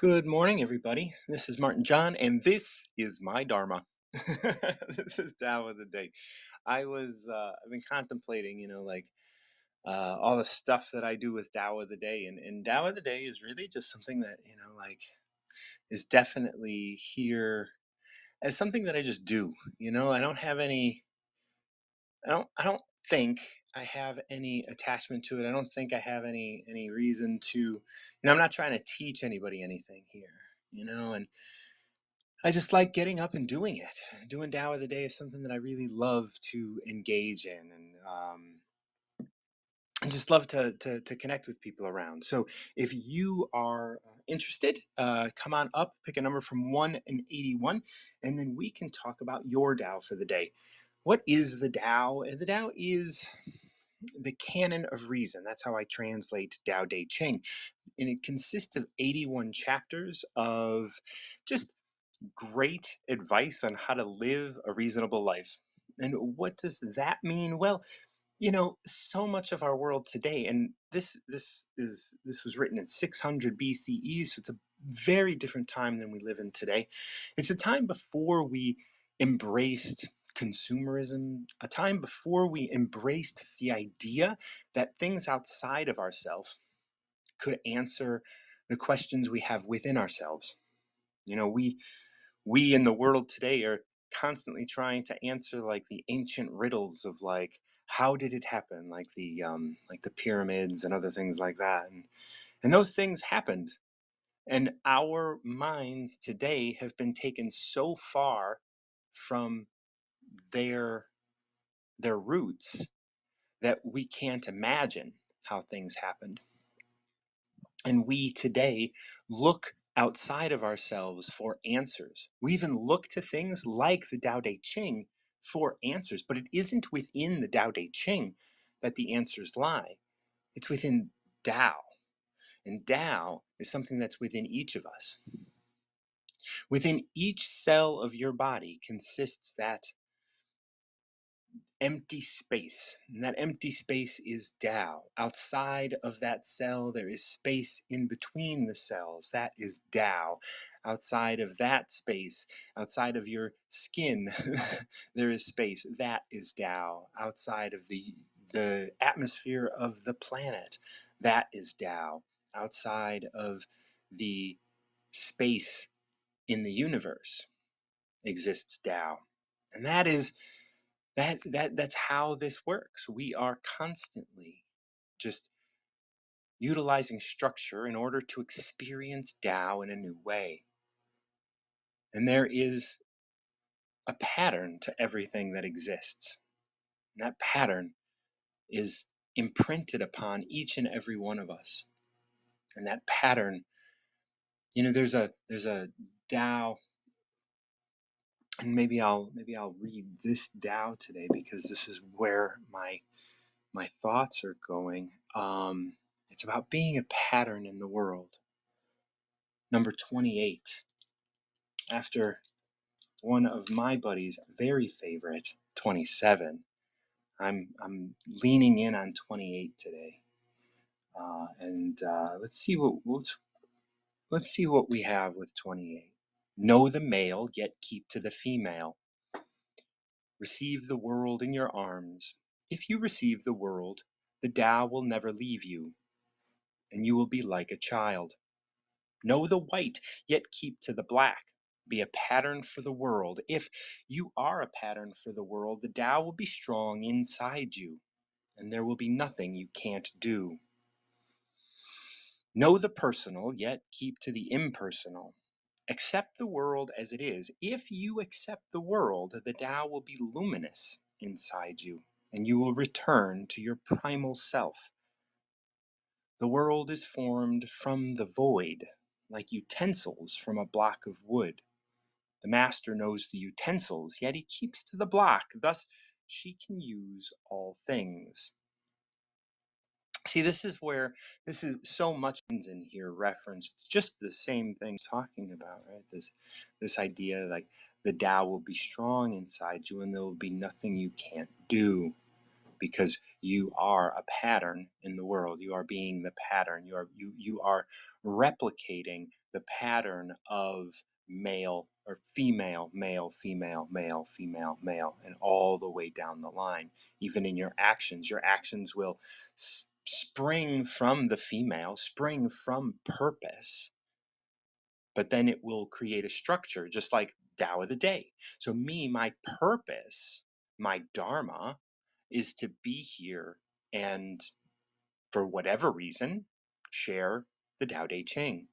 Good morning, everybody. This is Martin John, and this is my Dharma. This is Tao of the Day. I've been contemplating, all the stuff that I do with Tao of the Day, and Tao of the Day is really just something that, is definitely here as something that I just do. I don't have any, I don't think I have any attachment to it. I don't think I have any reason to, I'm not trying to teach anybody anything here, and I just like getting up and doing it. Doing Tao of the Day is something that I really love to engage in, and just love to connect with people around. So if you are interested, come on up, pick a number from 1 and 81, and then we can talk about your Tao for the day. What is the Tao? The Tao is the canon of reason. That's how I translate Tao Te Ching. And it consists of 81 chapters of just great advice on how to live a reasonable life. And what does that mean? Well, so much of our world today, and this was written in 600 BCE, so it's a very different time than we live in today. It's a time before we embraced consumerism, a time before we embraced the idea that things outside of ourselves could answer the questions we have within ourselves. We in the world today are constantly trying to answer like the ancient riddles of like how did it happen, like the pyramids and other things like that, and those things happened, and our minds today have been taken so far from their their roots that we can't imagine how things happened. And we today look outside of ourselves for answers. We even look to things like the Tao Te Ching for answers, but it isn't within the Tao Te Ching that the answers lie. It's within Tao. And Tao is something that's within each of us. Within each cell of your body consists that empty space. And that empty space is Tao. Outside of that cell, there is space in between the cells. That is Tao. Outside of that space, outside of your skin, there is space. That is Tao. Outside of the atmosphere of the planet, that is Tao. Outside of the space in the universe exists Tao. And that's how this works. We are constantly just utilizing structure in order to experience Tao in a new way. And there is a pattern to everything that exists. And that pattern is imprinted upon each and every one of us. And that pattern, there's a Tao, and maybe I'll read this Tao today because this is where my thoughts are going. It's about being a pattern in the world. Number 28. After one of my buddies' very favorite, 27. I'm leaning in on 28 today, and let's see what we have with 28. Know the male, yet keep to the female. Receive the world in your arms. If you receive the world, the Tao will never leave you, and you will be like a child. Know the white, yet keep to the black. Be a pattern for the world. If you are a pattern for the world, the Tao will be strong inside you, and there will be nothing you can't do. Know the personal, yet keep to the impersonal. Accept the world as it is. If you accept the world, the Tao will be luminous inside you, and you will return to your primal self. The world is formed from the void, like utensils from a block of wood. The master knows the utensils, yet he keeps to the block. Thus, she can use all things. See, this is so much in here referenced just the same thing talking about, right? This idea like the Tao will be strong inside you and there will be nothing you can't do. because you are a pattern in the world. You are being the pattern. You are replicating the pattern of male or female, male, female, male, female, male, and all the way down the line. Even in your actions, will spring from the female, spring from purpose, but then it will create a structure, just like Tao of the day. So me, my purpose, my dharma, is to be here and, for whatever reason, share the Tao Te Ching.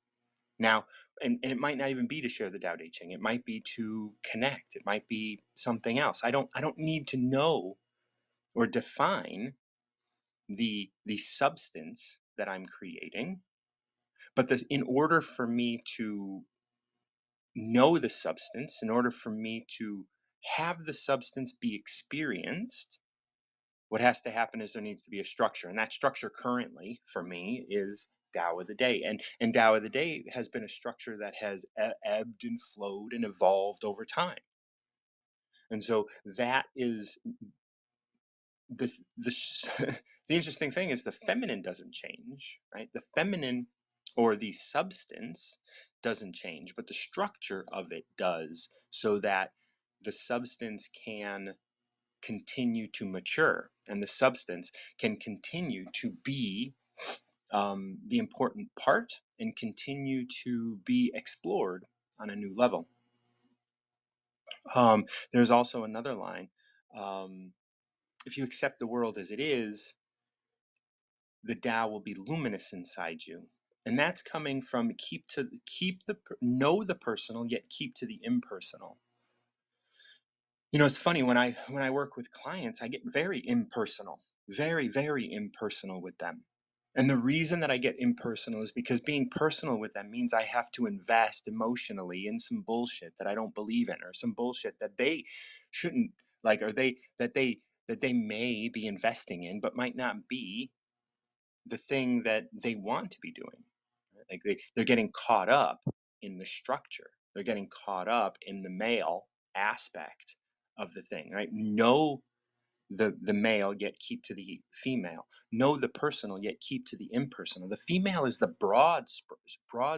Now, and it might not even be to share the Tao Te Ching. It might be to connect. It might be something else. I don't need to know or define the substance that I'm creating, but in order for me to know the substance, in order for me to have the substance be experienced, what has to happen is there needs to be a structure. And that structure currently for me is Tao of the Day. And Tao of the Day has been a structure that has ebbed and flowed and evolved over time. And so that is the the interesting thing is the feminine doesn't change, right? The feminine or the substance doesn't change, but the structure of it does, so that the substance can continue to mature and the substance can continue to be the important part and continue to be explored on a new level. There's also another line. If you accept the world as it is, the Tao will be luminous inside you. And that's coming from know the personal, yet keep to the impersonal. It's funny, when I work with clients, I get very impersonal, very, very impersonal with them. And the reason that I get impersonal is because being personal with them means I have to invest emotionally in some bullshit that I don't believe in, or some bullshit that they shouldn't like, or that they may be investing in, but might not be the thing that they want to be doing. Like they're getting caught up in the structure. They're getting caught up in the male aspect of the thing, right? Know the male, yet keep to the female. Know the personal, yet keep to the impersonal. The female is the broad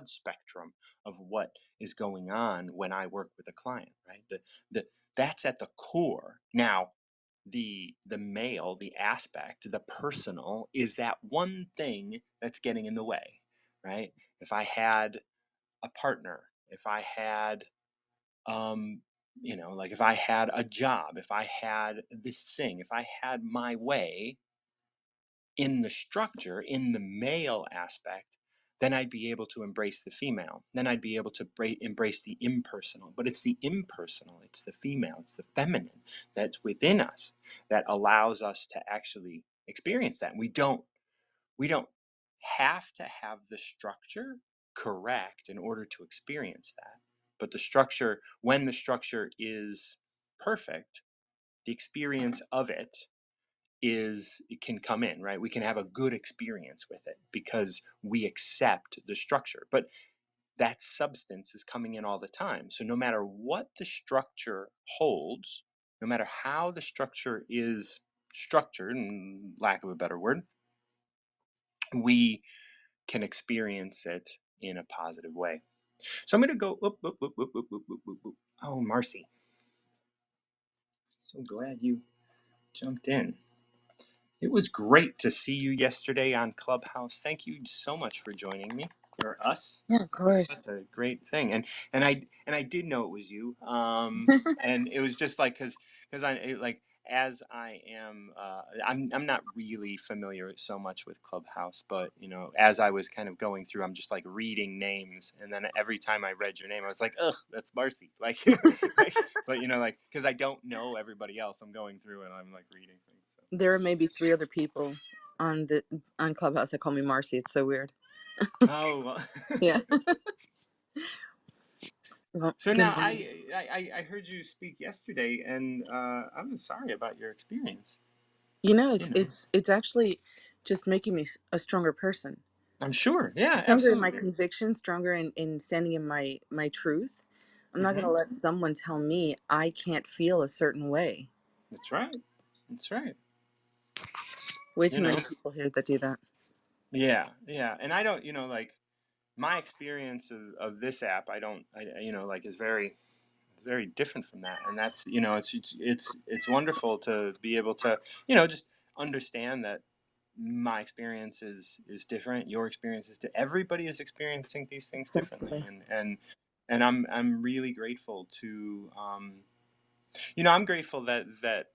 spectrum of what is going on when I work with a client, right? The That's at the core. Now, the male, the aspect, the personal, is that one thing that's getting in the way, right? If I had a partner, if I had like if I had a job, if I had this thing, if I had my way in the structure, in the male aspect, then I'd be able to embrace the female. Then I'd be able to embrace the impersonal. But it's the impersonal, it's the female, it's the feminine that's within us that allows us to actually experience that. And we don't have to have the structure correct in order to experience that. But when the structure is perfect, the experience of it can come in, right? We can have a good experience with it because we accept the structure. But that substance is coming in all the time. So no matter what the structure holds, no matter how the structure is structured, in lack of a better word, we can experience it in a positive way. So I'm going to go. Oh, Marcy, so glad you jumped in. It was great to see you yesterday on Clubhouse. Thank you so much for joining me, or us. Yeah, of It was course. such a great thing, and I did know it was you. And it was just like because as I am, I'm not really familiar so much with Clubhouse, but as I was kind of going through, I'm just like reading names, and then every time I read your name, I was like, ugh, that's Marcy, like, but because I don't know everybody else, I'm going through and I'm like reading things. So. There are maybe three other people on Clubhouse that call me Marcy. It's so weird. Oh, well. Yeah. Well, So good now morning. I heard you speak yesterday, and I'm sorry about your experience. It's You know, it's actually just making me a stronger person, I'm sure. Yeah, stronger in my absolutely. conviction, stronger in standing in my truth. I'm not Mm-hmm. gonna let someone tell me I can't feel a certain way. That's right. That's right. Way you too many know? people here that do that. Yeah, yeah. And I don't, like my experience of this app, like is very different from that. And that's, it's wonderful to be able to, just understand that my experience is different. Your experience is everybody is experiencing these things differently. Exactly. And I'm really grateful to, I'm grateful that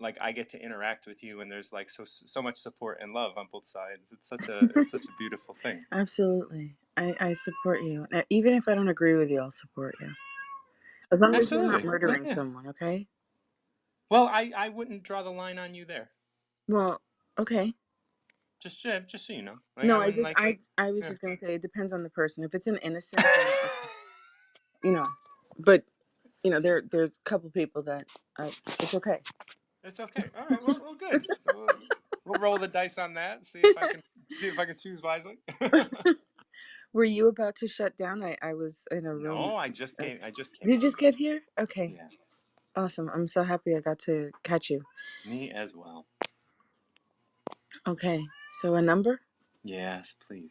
like I get to interact with you and there's like so much support and love on both sides. It's such a beautiful thing. Absolutely. I support you. Even if I don't agree with you, I'll support you. As long as you're not Absolutely. Yeah, murdering yeah. someone, okay? Well, I wouldn't draw the line on you there. Well, okay. Just so you know. Like I No, wouldn't like I was yeah. just gonna say it depends on the person. If it's an innocent, then okay, you know. But there's a couple people that it's okay. It's okay. All right. Well, good. We'll roll the dice on that. See if I can choose wisely. Were you about to shut down? I was in a room. No, Uh, I just came Did you in. just get here? Okay, Yeah, awesome. I'm so happy I got to catch you. me as well. Okay, so a number? Yes, please.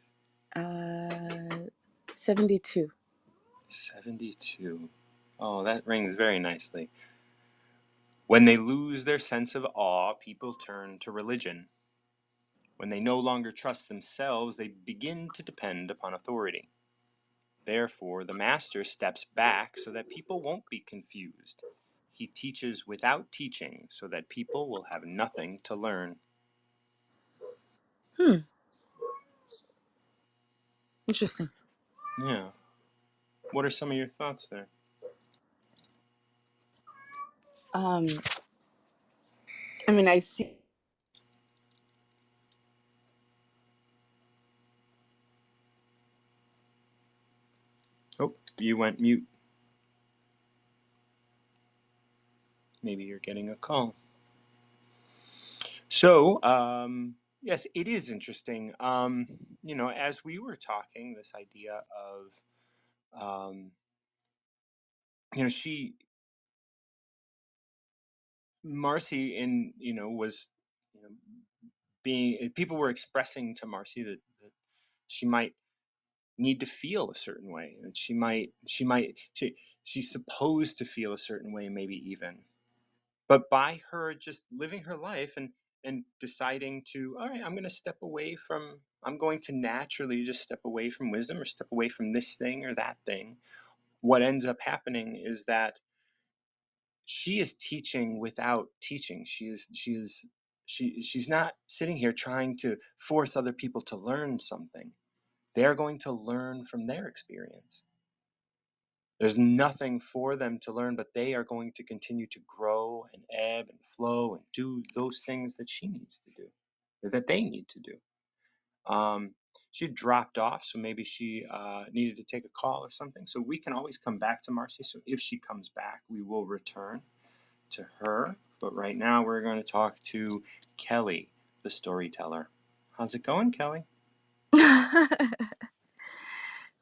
Uh, 72. 72. Oh, that rings very nicely. When they lose their sense of awe, people turn to religion. When they no longer trust themselves, they begin to depend upon authority. Therefore, the master steps back so that people won't be confused. He teaches without teaching so that people will have nothing to learn. Hmm, interesting. Yeah. What are some of your thoughts there? Um, I mean, I see. Oh, you went mute. Maybe you're getting a call. So, yes, it is interesting. As we were talking, this idea of, um, she, Marcy, was, you know, people were expressing to Marcy that she might need to feel a certain way, and she's supposed to feel a certain way, maybe even. But by her just living her life and deciding to, all right, I'm going to naturally just step away from wisdom or step away from this thing or that thing. What ends up happening is that she is teaching without teaching. She's not sitting here trying to force other people to learn something. They're going to learn from their experience. There's nothing for them to learn, but they are going to continue to grow and ebb and flow and do those things that she needs to do, or that they need to do. Um, she dropped off, so maybe she needed to take a call or something. So we can always come back to Marcy. So if she comes back, we will return to her. But right now, we're going to talk to Kelly, the storyteller. How's it going, Kelly?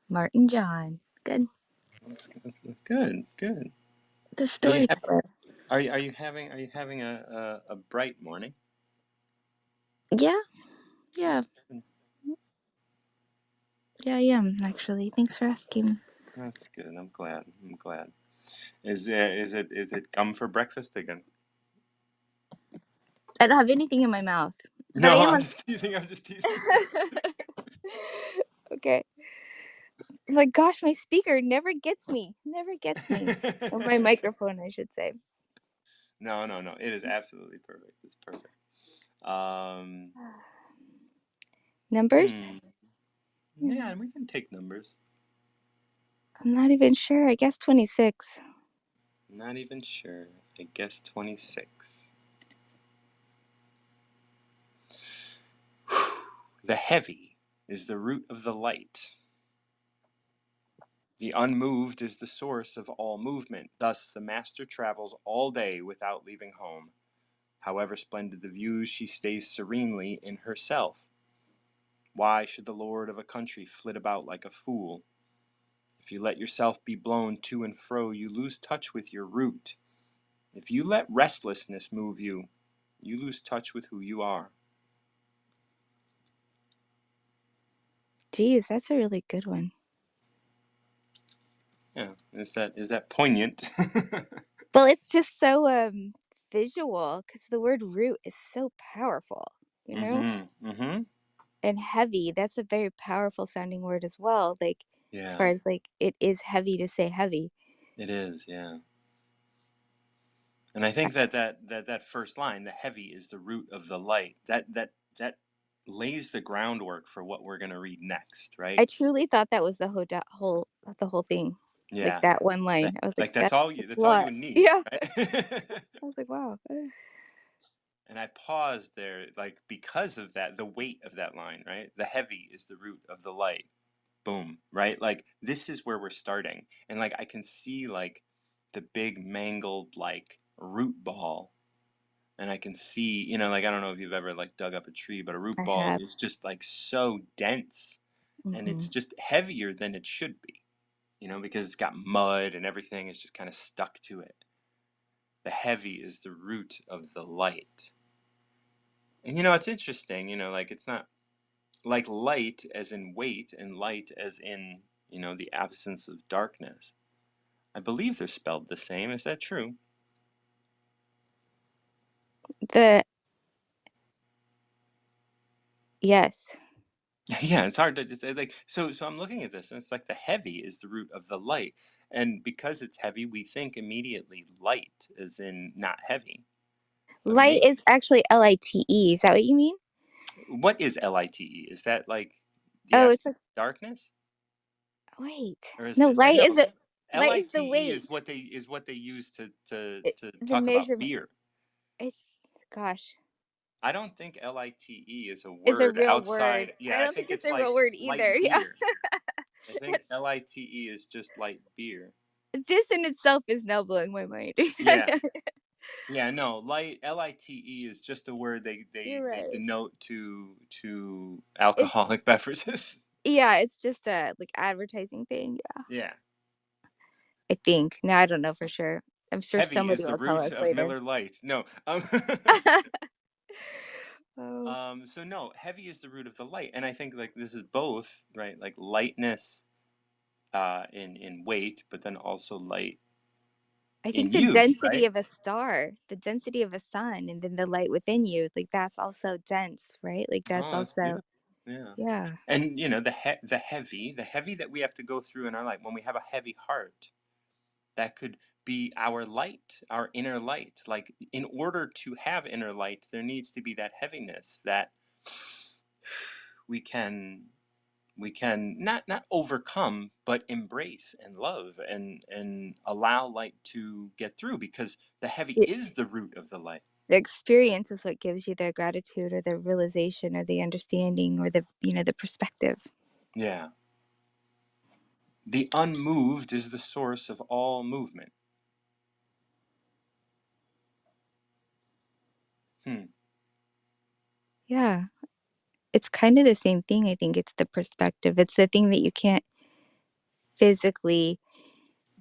Martin John. Good. That's good, good. The Are you ha- storyteller. are you having a bright morning? Yeah, yeah, That's good. yeah, I am actually. Thanks for asking. That's good. I'm glad. I'm glad. Is it gum for breakfast again? I don't have anything in my mouth, but I No, am I'm on. just teasing. I'm just teasing. Okay. My gosh, my speaker never gets me. Never gets me. Or my microphone, I should say. No, no, no. It is absolutely perfect. It's perfect. Um, Numbers? hmm. Yeah, Hmm, and we can take numbers. I'm not even sure. I guess 26. Not even sure. I guess 26. The heavy is the root of the light. The unmoved is the source of all movement. Thus, the master travels all day without leaving home. However splendid the views, she stays serenely in herself. Why should the lord of a country flit about like a fool? If you let yourself be blown to and fro, you lose touch with your root. If you let restlessness move you, You lose touch with who you are. Geez, that's a really good one. Yeah, is that poignant? Well, it's just so visual because the word root is so powerful, you know? Mm-hmm. Mm-hmm. And heavy, that's a very powerful sounding word as well. Like as Yeah, far as like it is heavy to say heavy. it is. Yeah. And I think that first line, the heavy is the root of the light, that lays the groundwork for what we're going to read next, right? I truly thought that was the whole thing. Like Yeah. that one That, line. I was like, like that's a that's all you lot. would need, Yeah. right? I was like, wow. And I paused there, like, because of that, the weight of that line, right? The heavy is the root of the light. Boom, right? Like, this is where we're starting. And, like, I can see, like, the big mangled, like, root ball. And I can see, like, I don't know if you've ever, like, dug up a tree, but a root I ball have. is just, like, so dense. And Hmm. it's just heavier than it should be, because it's got mud and everything is just kind of stuck to it. The heavy is the root of the light. And it's interesting, like it's not like light as in weight and light as in, the absence of darkness. I believe they're spelled the same. Is that true? The yes. Yeah, it's hard to just like so I'm looking at this and it's like the heavy is the root of the light. And because it's heavy, we think immediately light as in not heavy. But Light is actually LITE. Is that what you mean? what is LITE? Is that like the Oh, it's absence like of darkness? wait. Or is No, it no light is the LITE weight. is what they use to The talk about measurement. beer. It's gosh. I don't think LITE is a It's a word real word. outside. I Yeah, I don't think think it's it's a real like word either. light Yeah. beer. I think That's LITE is just light beer. this in itself is now blowing my mind. Yeah. Yeah, no, LITE is just a word You're they right. denote to It's alcoholic beverages. yeah, it's just a like advertising thing. Yeah, Yeah. I think. No, I don't know for sure. I'm sure Heavy somebody is the will tell root us of later. Miller Lite. No. Oh, So no, heavy is the root of the light. And I think like this is both, right? Like lightness in weight, but then also light I in think the you, density right? of a star, the density of a sun, and then the light within you, like that's also dense, right? Like that's Oh, that's also beautiful. Yeah. yeah. And the heavy that we have to go through in our life when we have a heavy heart, that could be our light, our inner light. Like in order to have inner light, there needs to be that heaviness that we can not overcome but embrace and love and allow light to get through because the heavy It, is the root of the light. the experience is what gives you the gratitude or the realization or the understanding or the the perspective. Yeah. The unmoved is the source of all movement. Hmm. Yeah. It's kind of the same thing. I think it's the perspective. It's the thing that you can't physically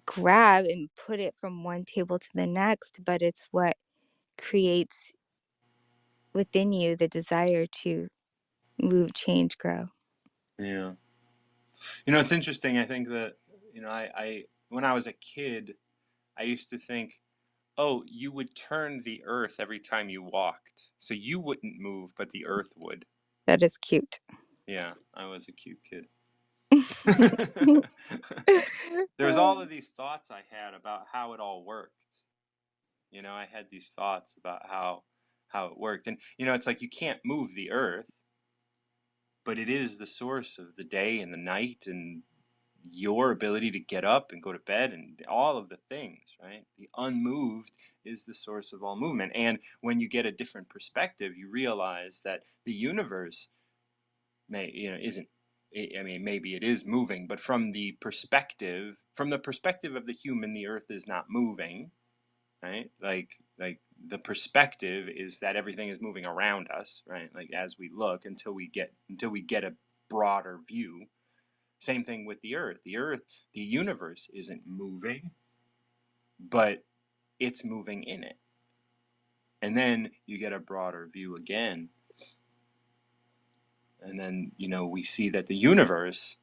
grab and put it from one table to the next, but it's what creates within you the desire to move, change, grow. Yeah. It's interesting. I think that, I when I was a kid, I used to think, oh, you would turn the earth every time you walked. So you wouldn't move, but the earth would. That is cute. Yeah, I was a cute kid. There was all of these thoughts I had about how it all worked. I had these thoughts about how it worked. And it's like you can't move the earth, but it is the source of the day and the night and your ability to get up and go to bed and all of the things, right? The unmoved is the source of all movement. And when you get a different perspective, you realize that the universe isn't, I mean, maybe it is moving, but from the perspective of the human, the earth is not moving, right? Like the perspective is that everything is moving around us, right? Like as we look until we get a broader view. Same thing with the earth. The universe isn't moving, but it's moving in it. And then you get a broader view again. And then, we see that the universe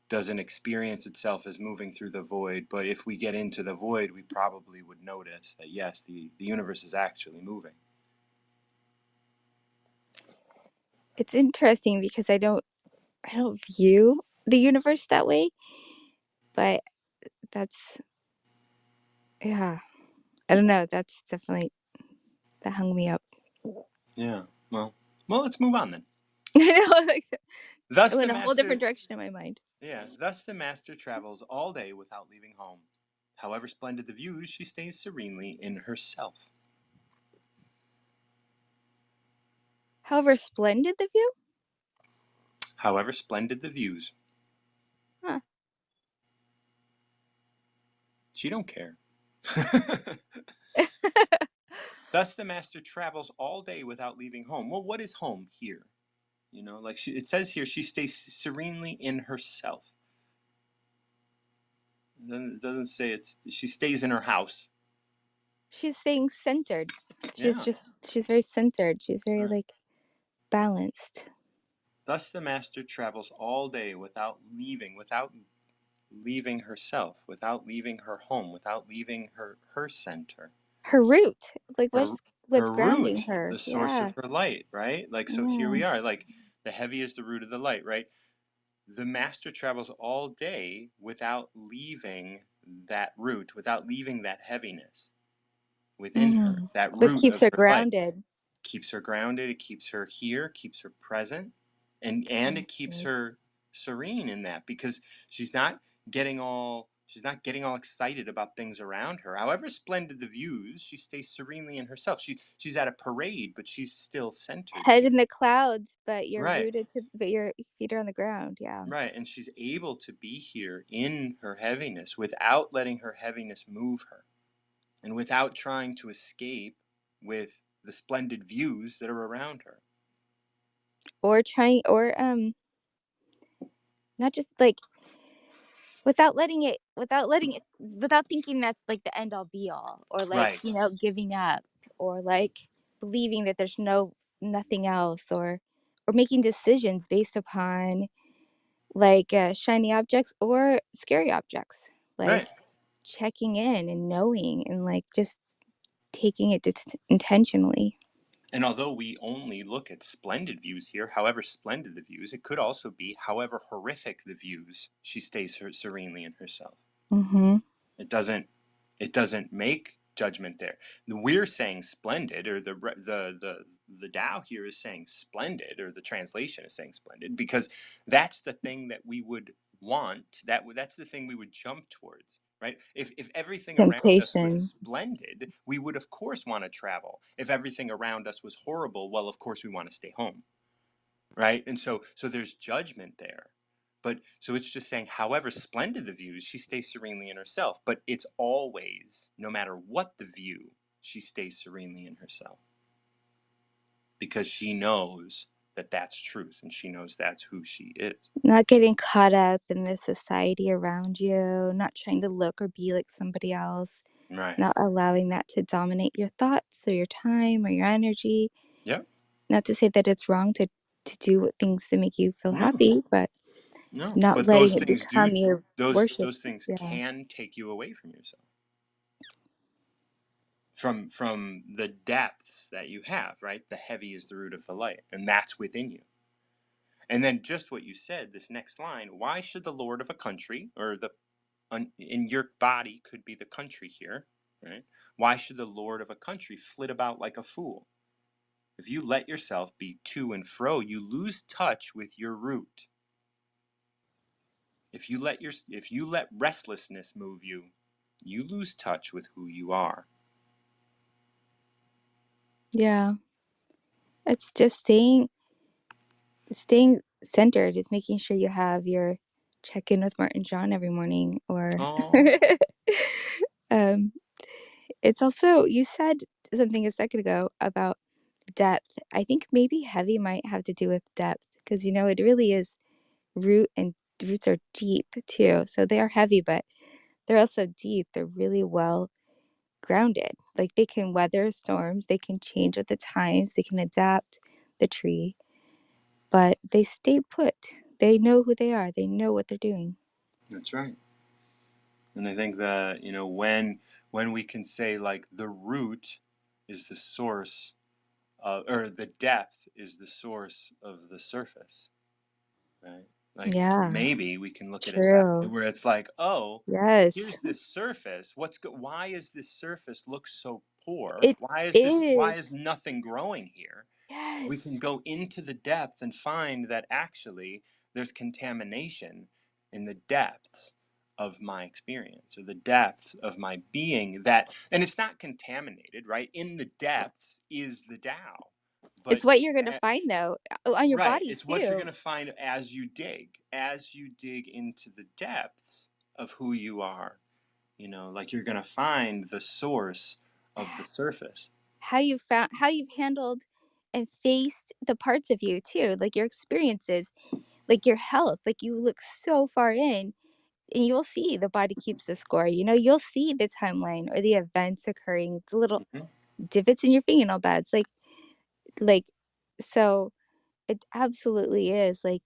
doesn't experience itself as moving through the void. But if we get into the void, we probably would notice that, yes, the universe is actually moving. It's interesting because I don't view the universe that way, but that's yeah. I don't know. That's definitely that hung me up. Yeah. Well, let's move on then. I know, like it Thus the went a whole different master, direction in my mind. thus the master travels all day without leaving home. However splendid the views, she stays serenely in herself. However splendid the view? However splendid the views, Huh. she don't care. Thus the master travels all day without leaving home. Well, what is home here? Like it says here, she stays serenely in herself. Then it doesn't say she stays in her house. She's staying centered. Yeah. She's very centered. She's very Right. like balanced. Thus the master travels all day without leaving herself, without leaving her home, without leaving her center. Her root, like Her what's her grounding root, her. the source Yeah. of her light, right? Like, so here Yeah. we are, like, the heavy is the root of the light, right? The master travels all day without leaving that root, without leaving that heaviness within her, that What root keeps of her her light. grounded? Keeps her grounded, it keeps her here, keeps her present, and it keeps Mhm. her serene in that, because she's not getting all excited about things around her. However splendid the views, she stays serenely in herself. She's at a parade, but she's still centered Head in here. the clouds, but Right. your feet are on the ground. Yeah. Right, and she's able to be here in her heaviness without letting her heaviness move her, and without trying to escape with the splendid views that are around her. Or trying or not just like without thinking that's like the end all be all, or like, Right. giving up, or like believing that there's nothing else, or making decisions based upon like shiny objects or scary objects. Like Right. checking in and knowing and like just taking it intentionally. And although we only look at splendid views here, however splendid the views, it could also be however horrific the views, she stays serenely in herself. Mhm. It doesn't make judgment there. We're saying splendid, or the Tao here is saying splendid, or the translation is saying splendid, because that's the thing that we would want. That's the thing we would jump towards, right? If everything around us was Temptation. splendid, we would of course want to travel. If everything around us was horrible, well, of course we want to stay home, right? And so there's judgment there. But so it's just saying, however splendid the views, she stays serenely in herself. But it's always, no matter what the view, she stays serenely in herself, because she knows that that's truth, and she knows that's who she is. Not getting caught up in the society around you, not trying to look or be like somebody else, Right. not allowing that to dominate your thoughts or your time or your energy. Yep. Not to say that it's wrong to do what things that make you feel No. happy, but No. not But letting those it things do. become your worship. Those things Yeah. can take you away from yourself, from the depths that you have. Right. The heavy is the root of the light, and that's within you. And then just what you said, this next line, why should the lord of a country, or in your body could be the country here, right? Why should the lord of a country flit about like a fool? If you let yourself be to and fro, you lose touch with your root. If you let restlessness move you, you lose touch with who you are. Yeah. It's just staying centered. It's making sure you have your check in with Martin John every morning, or Oh, um it's also, you said something a second ago about depth. I think maybe heavy might have to do with depth, because it really is and roots are deep too. So they are heavy, but they're also deep. They're really well grounded. Like they can weather storms, they can change with the times, they can adapt the tree, but they stay put. They know who they are, they know what they're doing. That's right. And I think that, when we can say like the root is the source or the depth is the source of the surface, right? Like Yeah, maybe we can look at it that way, true. where it's like, oh, Yes. here's this surface. Why is this surface look so poor? It Why is. is nothing growing here? We can Yes. go into the depth and find that actually there's contamination in the depths of my experience or the depths of my being, and it's not contaminated, right? In the depths is the Tao. It's But what you're gonna find though, on your right, body it's what you're too. going to find as you dig into the depths of who you are. Like you're going to find the source of the surface. How you've handled and faced the parts of you too, like your experiences, like your health, like you look so far in and you'll see the body keeps the score. You'll see the timeline or the events occurring, the little Hmm. divots in your fingernail beds. Like so it absolutely is like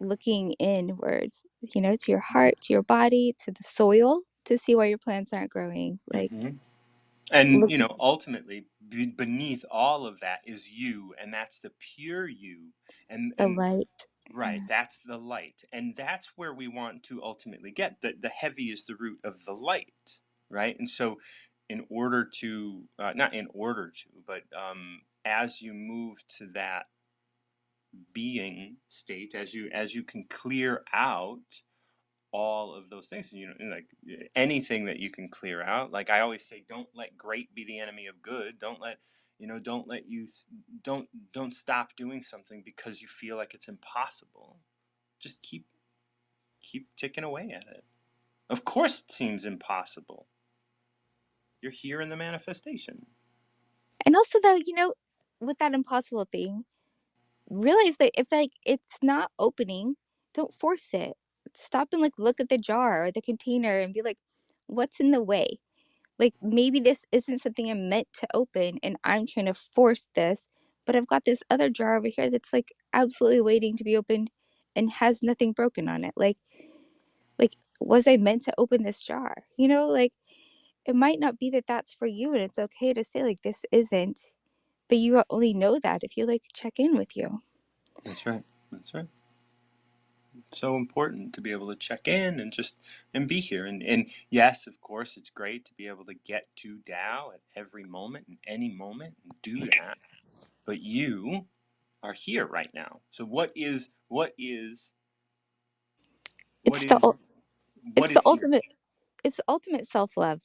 looking inwards, to your heart, to your body, to the soil to see why your plants aren't growing. Like Hmm. And look ultimately, beneath all of that is you, and that's the pure you, the and light. right, that's the light, and that's where we want to ultimately get. The heavy is the root of the light, right? And so, in order to, not in order to, but as you move to that being state, as you can clear out all of those things, like anything that you can clear out. Like I always say, don't let great be the enemy of good. Don't let you don't stop doing something because you feel like it's impossible. Just keep ticking away at it. Of course it seems impossible. You're here in the manifestation. And also though, with that impossible thing, realize that if like it's not opening, don't force it. Stop and like look at the jar or the container and be like, what's in the way? Like maybe this isn't something I'm meant to open and I'm trying to force this, but I've got this other jar over here that's like absolutely waiting to be opened and has nothing broken on it. Like was I meant to open this jar? Like it might not be that that's for you and it's okay to say like this isn't, but you only know that if you like check in with you. That's right. That's right. It's so important to be able to check in and be here. And yes, of course, it's great to be able to get to Tao at every moment and any moment and do that. But you are here right now. So what It's the is ul- what it's the is here? ultimate it's the ultimate self-love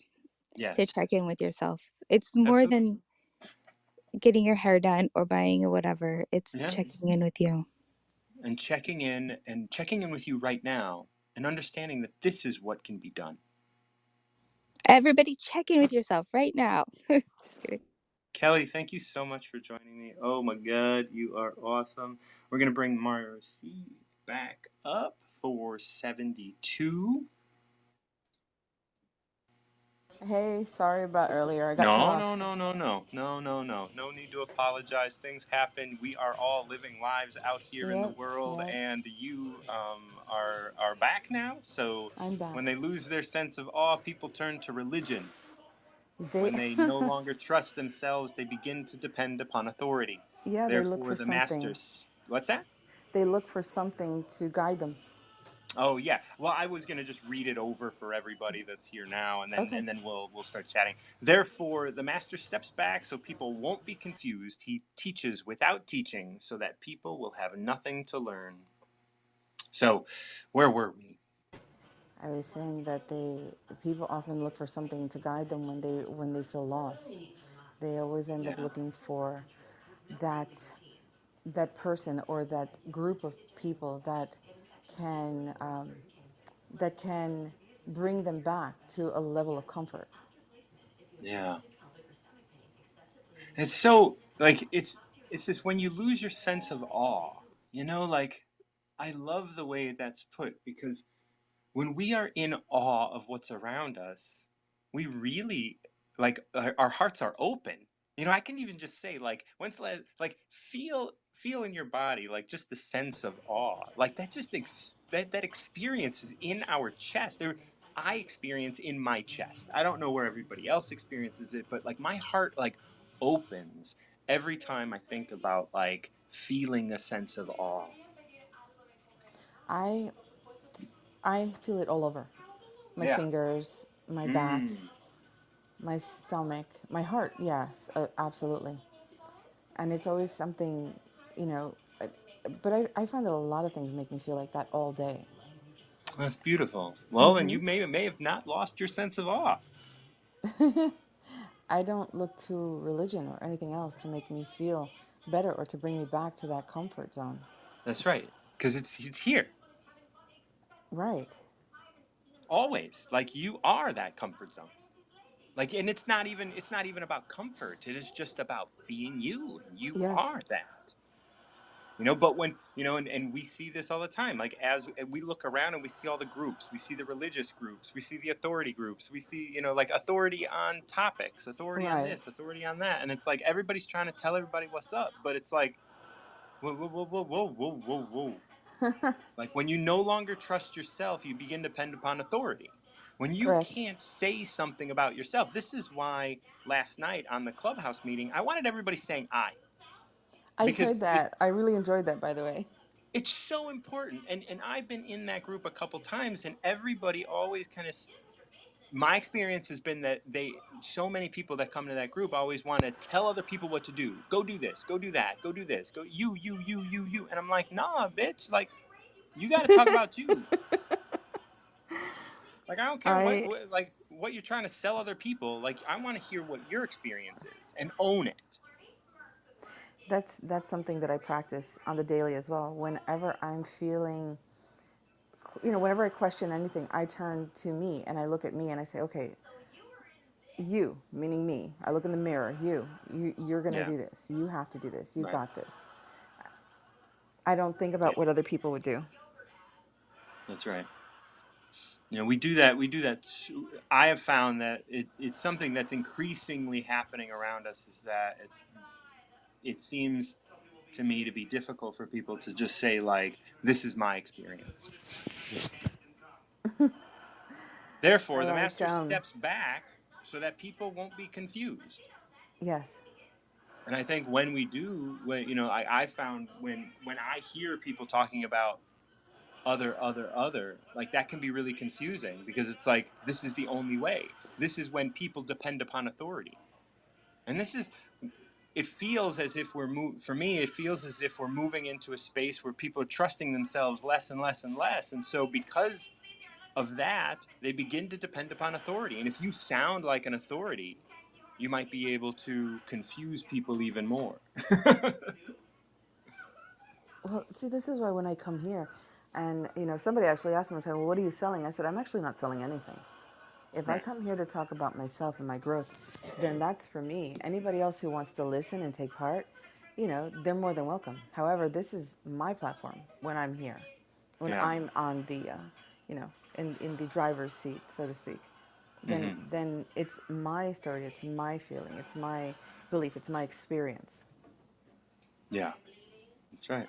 to Yes, check in with yourself. It's more absolutely. than getting your hair done or buying or whatever. It's Yeah, checking in with you. and checking in with you right now and understanding that this is what can be done. Everybody check in with yourself right now. Just kidding. Kelly, thank you so much for joining me. Oh my God, you are awesome. We're gonna bring Marcy back up for 72. Hey, sorry about earlier. I got cut No, off. no, no, no, no, no, no, no. No need to apologize. Things happen. We are all living lives out here in the Yep, world, yep. and you are back now. So I'm back. when they lose their sense of awe, people turn to religion. They, When they no longer trust themselves, they begin to depend upon authority. yeah, they look Therefore, for the something. masters. What's that? They look for something to guide them. Oh yeah. Well, I was gonna just read it over for everybody that's here now, and then Okay. we'll start chatting. Therefore, the master steps back so people won't be confused. He teaches without teaching, so that people will have nothing to learn. So, where were we? I was saying that people often look for something to guide them when they feel lost. They always end up Yeah. looking for that that person or that group of people can um, that can bring them back to a level of comfort. Yeah. It's so like it's this when you lose your sense of awe. Like I love the way that's put because when we are in awe of what's around us, we really like our hearts are open. You know, I can even just say like like feel in your body like just the sense of awe. Like that just that experience is in our chest. I experience in my chest. I don't know where everybody else experiences it, but like my heart like opens every time I think about like feeling a sense of awe. I I feel it all over. My Yeah. fingers, my back, Mm. my stomach, my heart. Yes, absolutely. And it's always something, you know. But I find that a lot of things make me feel like that all day. That's beautiful. Well, and you may have not lost your sense of awe. I don't look to religion or anything else to make me feel better or to bring me back to that comfort zone. That's right, because it's here Right. always. Like you are that comfort zone. Like, and it's not even about comfort. It is just about being you, and you Yes. are that. You know, but when you know, and we see this all the time. Like as we look around and we see all the groups, we see the religious groups, we see the authority groups, we see like authority on topics, authority on Right. this, authority on that, and it's like everybody's trying to tell everybody what's up, but it's like whoa, whoa, whoa, whoa, whoa, whoa, whoa, whoa. Like when you no longer trust yourself, you begin to depend upon authority. When you Correct. can't say something about yourself, this is why last night on the clubhouse meeting, I wanted everybody saying I, I because heard that. I really enjoyed that, by the way. it's so important. And I've been in that group a couple times, and everybody always kind of, my experience has been that so many people that come to that group always want to tell other people what to do. Go do this, go do that, go do this, go you. And I'm like, nah, bitch, like you got to talk about you. Like I don't care I like what you're trying to sell other people. Like I want to hear what your experience is and own it. that's something that I practice on the daily as well. Whenever I'm feeling, whenever I question anything, I turn to me and I look at me and I say, okay, you, meaning me. I look in the mirror. You're gonna Yeah, do this. You have to do this. You right. got this. I don't think Yeah, about what other people would do. that's right. You know, we do that. We do that. I have found that it's something that's increasingly happening around us. Is that it seems to me to be difficult for people to just say like, "This is my experience." I Therefore, the like, master steps back so that people won't be confused. yes. And I think when we do, when I found when I hear people talking about other, like that can be really confusing because it's like this is the only way. This is when people depend upon authority, and this is. It feels as if for me. It feels as if we're moving into a space where people are trusting themselves less and less and less, and so because of that, they begin to depend upon authority. And if you sound like an authority, you might be able to confuse people even more. Well, see, this is why when I come here, and somebody actually asked me one time, "Well, what are you selling?" I said, "I'm actually not selling anything. If I Right. come here to talk about myself and my growth, then that's for me. Anybody else who wants to listen and take part, they're more than welcome. However, this is my platform when I'm here, when Yeah. I'm on the, in the driver's seat, so to speak. Then Hmm. then it's my story, it's my feeling, it's my belief, it's my experience. Yeah. That's right.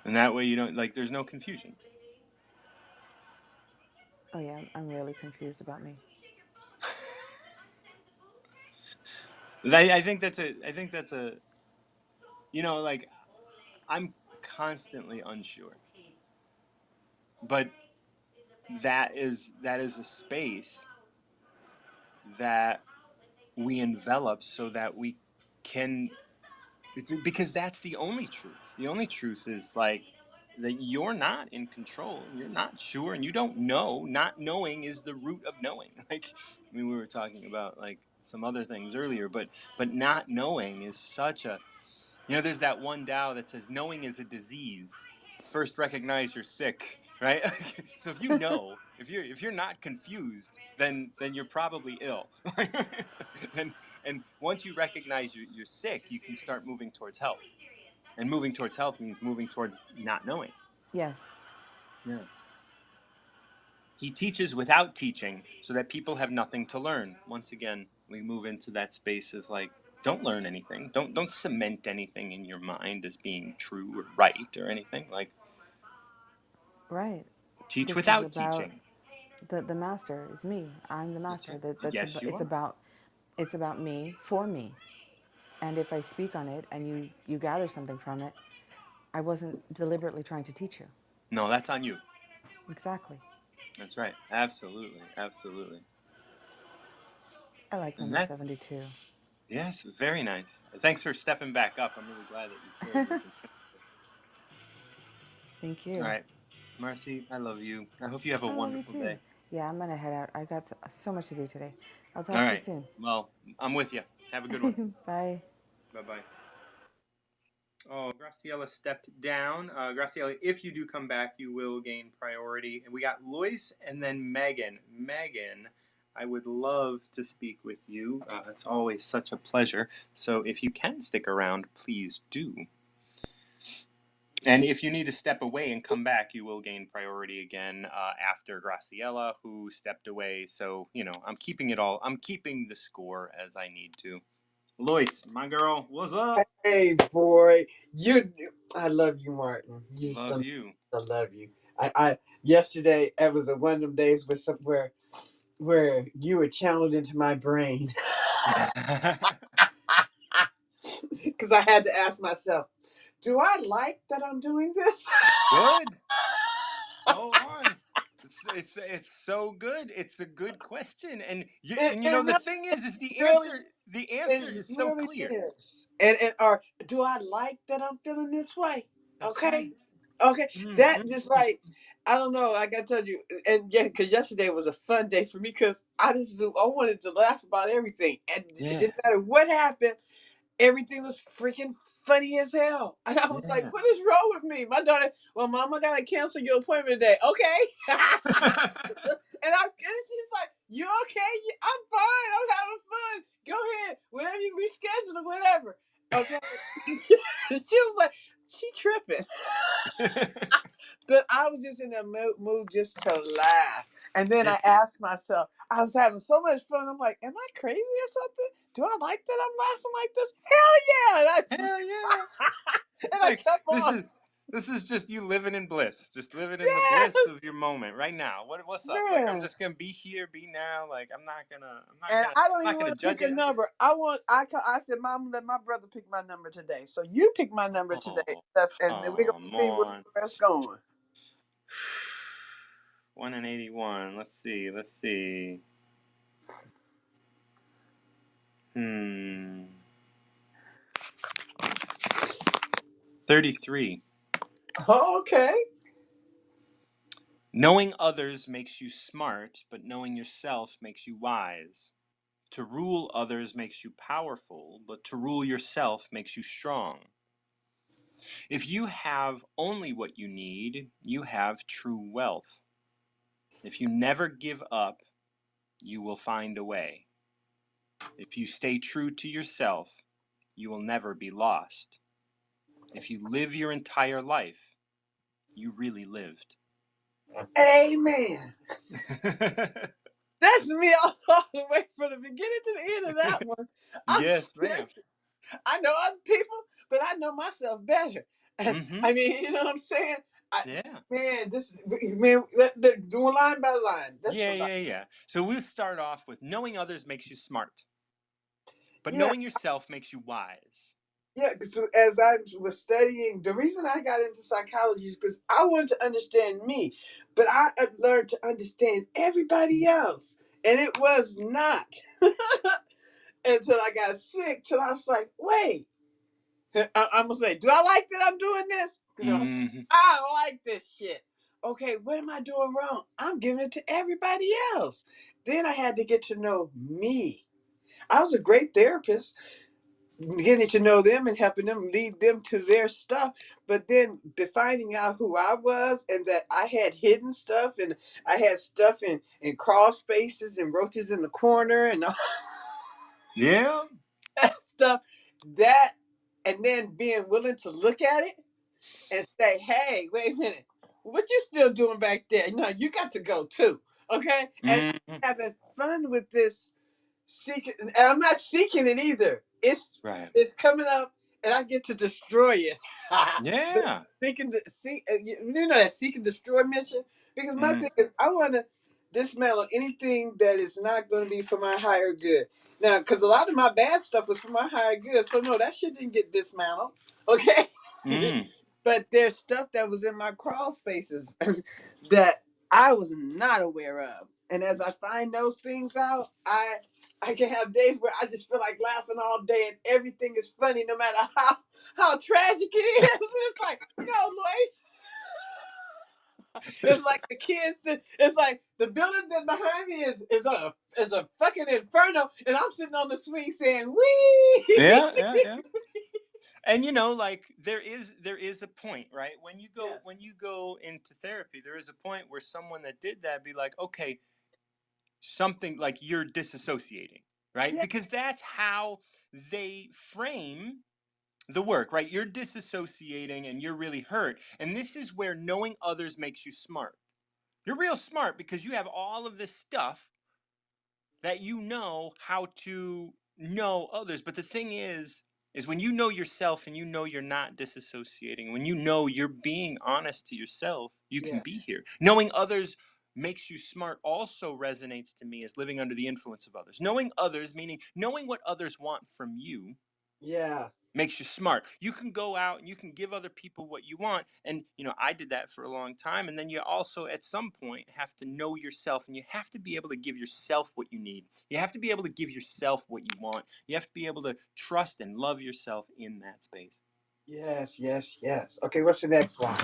And that way you don't like. There's no confusion. Oh yeah, I'm really confused about me. I think that's a. I think that's a. Like I'm constantly unsure, but that is a space that we envelop so that we can. Because that's the only truth. The only truth is like that you're not in control. You're not sure, and you don't know. Not knowing is the root of knowing. Like I mean, we were talking about like some other things earlier, but not knowing is such a. There's that one Tao that says knowing is a disease. First recognize you're sick, right? So if you know, if you're not confused, then you're probably ill. and and once you recognize you're sick, you can start moving towards health. And moving towards health means moving towards not knowing. Yes. Yeah. He teaches without teaching so that people have nothing to learn. Once again, we move into that space of like, don't learn anything. Don't cement anything in your mind as being true or right or anything. Like, Right. teach This is without about teaching. the master. It's me. I'm the That's master. right. Yes, you It's are. about me for me. And if I speak on it and you gather something from it, I wasn't deliberately trying to teach you. No, that's on you. Exactly. That's right. Absolutely. Absolutely. I like And number that's, 72. yes, very nice. Thanks for stepping back up. I'm really glad that you could. We can finish this. Thank All you. right. Marcy, I love you. I hope you have a I love you wonderful too. day. Yeah, I'm gonna head out. I got so much to do today. I'll All talk to you right. soon. Well, I'm with you. Have a good one. Bye. Bye bye. Oh, Graciela stepped down. Graciela, if you do come back, you will gain priority. And we got Lois and then Megan. Megan, I would love to speak with you. It's always such a pleasure. So if you can stick around, please do. And if you need to step away and come back, you will gain priority again after Graciela, who stepped away. So, I'm keeping it all. I'm keeping the score as I need to. Lois, my girl, what's up? Hey, boy, I love you, Martin. You just Love don't. you. I love you. Yesterday it was one of them days where you were channeled into my brain because I had to ask myself, do I like that I'm doing this? Good. Go on. It's so good. It's a good question, and It the really, thing is really, the answer it is so really clear. is. And or do I like that I'm feeling this way? That's right. Okay, okay. That Mm-hmm. just like I don't know. Like I told you, and yeah, because yesterday was a fun day for me because I wanted to laugh about everything, and it Yeah. didn't matter what happened. Everything was freaking funny as hell, and I was like, Yeah. "What is wrong with me?" My daughter, well, Mama gotta cancel your appointment today. Okay. And she's like, "You okay? I'm fine. I'm having fun. Go ahead. Whatever you reschedule or whatever." Okay. She was like, "She tripping," but I was just in that mood just to laugh. And then I Yeah. asked myself, I was having so much fun. I'm like, "Am I crazy or something? Do I like that I'm laughing like this? Hell yeah!" Hell yeah. It's And I like kept this on. is this is just you living in bliss, just living in the bliss Yes, of your moment right now. What's up? Like I'm man. just gonna be here, be now. Like And I don't I'm not even gonna want to pick judge a it. number. I said, Mom, let my brother pick my number today. So you pick my number today. Oh, And then we're gonna come see where on. it's going. 1 and 81. Let's see. Let's see. Hmm. 33. Okay. Knowing others makes you smart, but knowing yourself makes you wise. To rule others makes you powerful, but to rule yourself makes you strong. If you have only what you need, you have true wealth. If you never give up, you will find a way. If you stay true to yourself, you will never be lost. If you live your entire life, you really lived. Amen. That's me all the way from the beginning to the end of that one. I Yes, ma'am. I know other people, but I know myself better. Mm-hmm. I mean, you know what I'm saying? Yeah. Man, doing line by line. That's Yeah, what I, yeah, yeah. So we'll start off with knowing others makes you smart, but yeah. knowing yourself makes you wise. Yeah, so as I was studying, the reason I got into psychology is because I wanted to understand me, but I learned to understand everybody else, and it was not until I got sick. Till I was like, "Wait, I'm gonna say, do I like that I'm doing this? Because Mm-hmm. I don't like this shit. Okay, what am I doing wrong? I'm giving it to everybody else." Then I had to get to know me. I was a great therapist, getting to know them and helping them lead them to their stuff, but then defining out who I was and that I had hidden stuff and I had stuff in crawl spaces and roaches in the corner and all Yeah. that stuff, that and then being willing to look at it and say, "Hey, wait a minute, what you still doing back there? No, you got to go too. Okay, and Mhm. I'm having fun with this seeking, and I'm not seeking it either. Right. It's coming up, and I get to destroy it. The Yeah. seeking to see, you know that seek and destroy mission. Because my Mhm. thing is, I want to dismantle anything that is not going to be for my higher good. Now, because a lot of my bad stuff was for my higher good, so no, that shit didn't get dismantled. Okay, Mm. but there's stuff that was in my crawl spaces that I was not aware of. And as I find those things out, I can have days where I just feel like laughing all day and everything is funny no matter how tragic it is. It's like, no, Lois. It's like the kids. It's like the building that behind me is a fucking inferno, and I'm sitting on the swing saying, "Wee." Yeah, yeah, yeah. And like there is a point, right? When you go Yes. when you go into therapy, there is a point where someone that did that be like, okay, something like you're disassociating, right? Yeah. Because that's how they frame the work, right? You're disassociating and you're really hurt. And this is where knowing others makes you smart. You're real smart because you have all of this stuff that you know how to know others. But the thing is when you know yourself and you know you're not disassociating, when you know you're being honest to yourself, you can Yeah. be here. Knowing others makes you smart also resonates to me as living under the influence of others. Knowing others, meaning knowing what others want from you, Yeah. makes you smart. You can go out and you can give other people what you want. And, I did that for a long time. And then you also, at some point, have to know yourself and you have to be able to give yourself what you need. You have to be able to give yourself what you want. You have to be able to trust and love yourself in that space. Yes. Yes. Yes. Okay. What's the next one?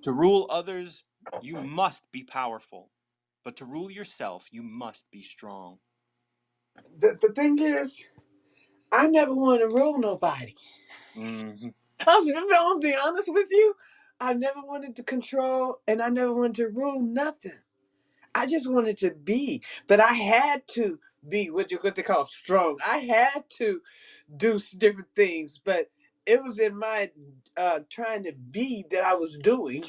To rule others, you must be powerful. But to rule yourself, you must be strong. The thing is, I never want to rule nobody. Mm-hmm. I'm being honest with you. I never wanted to control, and I never wanted to rule nothing. I just wanted to be, but I had to be what they call strong. I had to do different things, but it was in my trying to be that I was doing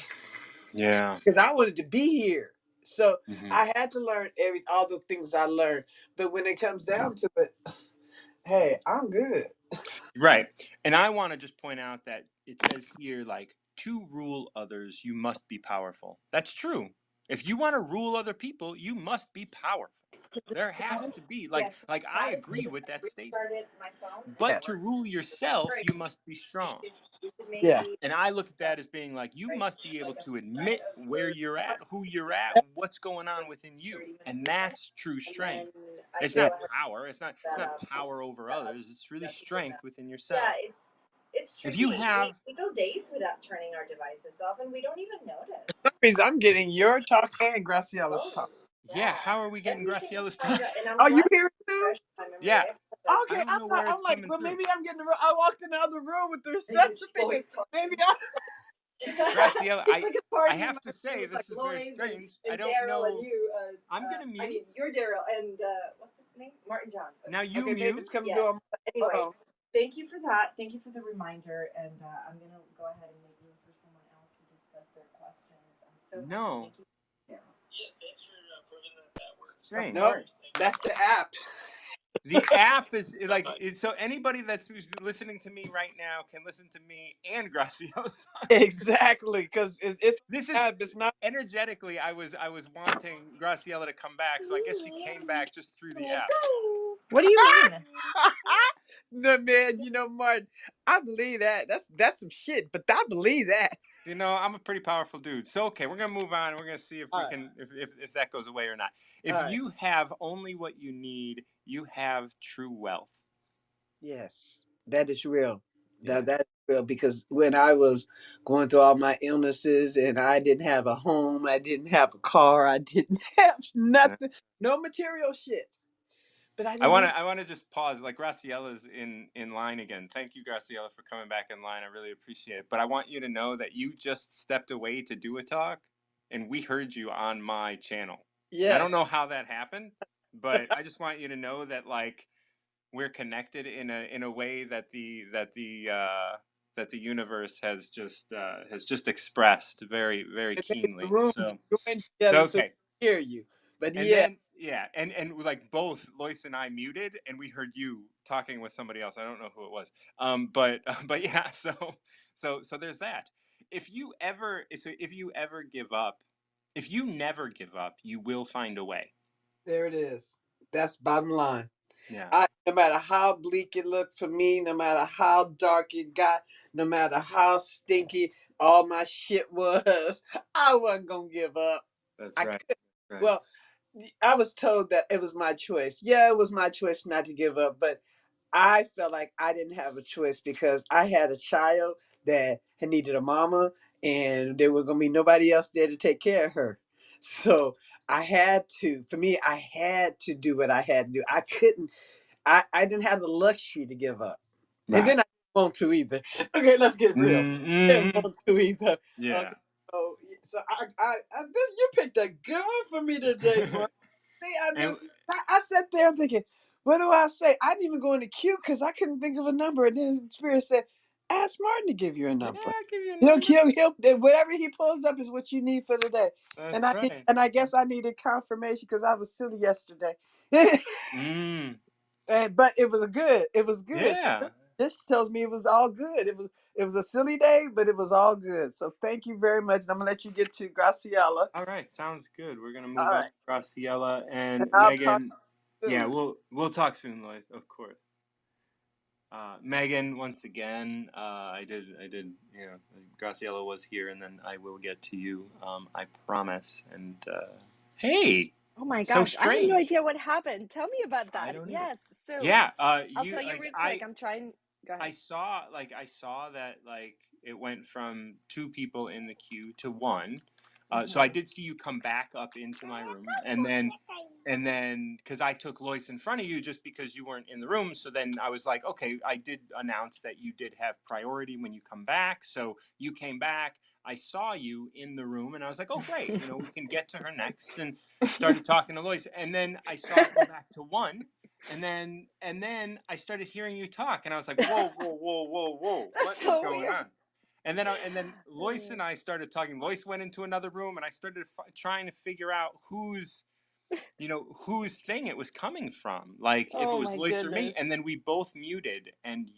Yeah. because I wanted to be here. So Mm-hmm. I had to learn all the things I learned. But when it comes down to it, hey, I'm good. Right. And I want to just point out that it says here, like, to rule others, you must be powerful. That's true. If you want to rule other people, you must be powerful. There has to be, like I agree with that statement. But Yes. to rule yourself, you must be strong. Yeah. And I look at that as being like, you must be able to admit where you're at, who you're at, what's going on within you. And that's true strength. It's Yeah. not power. It's not power over others. It's really strength within yourself. If you have, Some reason I'm getting your talk and Graciella's talk. yeah, how are we getting Graciella's time? Oh, you hear it too? Yeah, I Okay, don't know where I'm it's like, coming well, through. maybe I'm getting the. I walked in the other room with the reception thinking maybe I. Graciela, I have to say this is very strange. I don't know. I'm gonna mute. Now you Okay, maybe it's mute. coming through. Hold on. No. Nope, Strange. that's the app. The app is so anybody that's who's listening to me right now can listen to me and Gracio's time. Exactly, because it's This is app. It's not. energetically. I was wanting Graciela to come back, so I guess she came back just through the app. What do you mean? No, man, Martin, I believe that. That's some shit, but I believe that. I'm a pretty powerful dude. So okay, we're gonna move on. We're gonna see if All we right, can if that goes away or not. all If right. you have only what you need, you have true wealth. Yes, that is real. Yeah. That is real because when I was going through all my illnesses and I didn't have a home, I didn't have a car, I didn't have nothing, no material shit. But I I didn't want need. to I want to just pause. Like Graciella's in line again. Thank you, Graciela, for coming back in line. I really appreciate it. But I want you to know that you just stepped away to do a talk, and we heard you on my channel. And I don't Yes. know how that happened, but I just want you to know that we're connected in a way that the that the universe has just expressed very very It made the keenly. room So join together so okay, we hear you. But and yeah, then yeah, and like both Lois and I muted, and we heard you talking with somebody else. I don't know who it was. But yeah, so there's that. If you ever give up, if you never give up, you will find a way. there it is. That's bottom line. Yeah. No matter how bleak it looked for me, no matter how dark it got, no matter how stinky all my shit was, I wasn't gonna give up. That's I right. could. Right. Well, I was told that it was my choice. Yeah, it was my choice not to give up, but I felt like I didn't have a choice because I had a child that had needed a mama, and there was gonna be nobody else there to take care of her. So I had to. For me, I had to do what I had to do. I couldn't. I didn't have the luxury to give up. And Right. then I didn't want to either. Okay, let's get real. I didn't Mm-hmm. want to either. Yeah. Okay. So you picked a good one for me today, boy. See, I knew. And I sat there. I'm thinking, what do I say? I didn't even go in the queue because I couldn't think of a number. And then Spirit said, "Ask Martin to give you a yeah, number. I'll give you a He'll, number. he'll, he'll whatever he pulls up is what you need for today." That's right. And I guess I needed confirmation because I was silly yesterday. Mm. But it was good. It was good. So Yeah. this tells me it was all good. It was a silly day, but it was all good. So thank you very much. And I'm gonna let you get to Graciela. All right, sounds good. We're gonna All move on right, to Graciela and and I'll talk Megan. Yeah, soon. we'll talk soon, Lois, of course. Megan, once again, I did. You know, Graciela was here, and then I will get to you. I promise. And hey, Oh my so gosh, I have no strange. idea what happened. Tell me about I that. don't either. Yes. So Yeah. I'll You tell you like real quick. Go I ahead. saw I saw that like it went from two people in the queue to one. So I Hmm. did see you come back up into my room, and then because I took Lois in front of you just because you weren't in the room. So then I was like, okay, I did announce that you did have priority when you come back. So you came back. I saw you in the room, and I was like, oh great, you know we can get to her next, and started talking to Lois, and then I saw it go back to one, and then I started hearing you talk, and I was like, whoa, whoa, whoa, whoa, whoa, what That's is so going weird. on? And then Lois and I started talking. Lois went into another room, and I started trying to figure out whose thing it was coming from, like if it Oh was my Lois or me. goodness. And then we both muted, and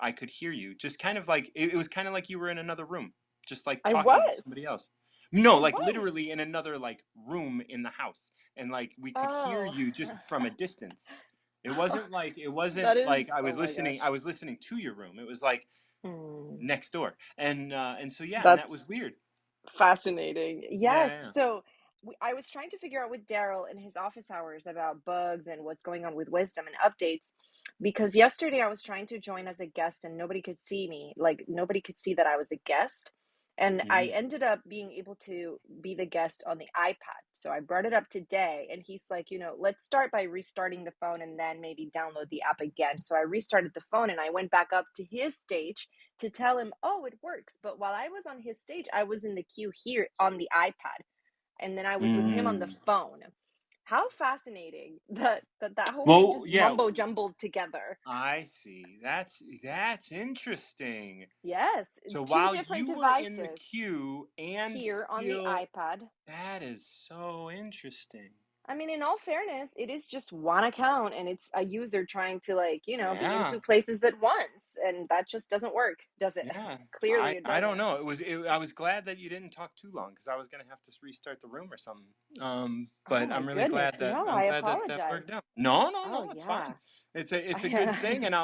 I could hear you, just kind of like it was kind of like you were in another room, just like I talking with was. somebody else. No, I like was. literally in another like room in the house, and like we could hear Oh. you just from a distance. It That wasn't is. like I was Oh my listening. gosh. I was listening to your room. It was like Hmm. next door, and so yeah, and that was That's weird. fascinating. Yeah, Yes. yeah. So I was trying to figure out with Daryl in his office hours about bugs and what's going on with wisdom and updates. Because yesterday I was trying to join as a guest and nobody could see me. Like nobody could see that I was a guest. And I Mm, ended up being able to be the guest on the iPad. So I brought it up today and he's like, let's start by restarting the phone and then maybe download the app again. So I restarted the phone and I went back up to his stage to tell him, oh, it works. But while I was on his stage, I was in the queue here on the iPad, and then I was with him on the mm. phone. How fascinating that whole thing Well, just yeah, mumbo jumbled together. I see. That's interesting. Yes, So two while different you were in the devices queue and here on the still, iPad. that is so interesting. I mean, in all fairness, it is just one account and it's a user trying to be in Yeah. two places at once, and that just doesn't work, does it? Yeah, Clearly it I don't doesn't. know. I was glad that you didn't talk too long because I was gonna have to restart the room or something. Oh But my goodness. No, I'm I glad that that apologize. worked out. No, no, Oh no, it's fine. yeah. It's a good thing, and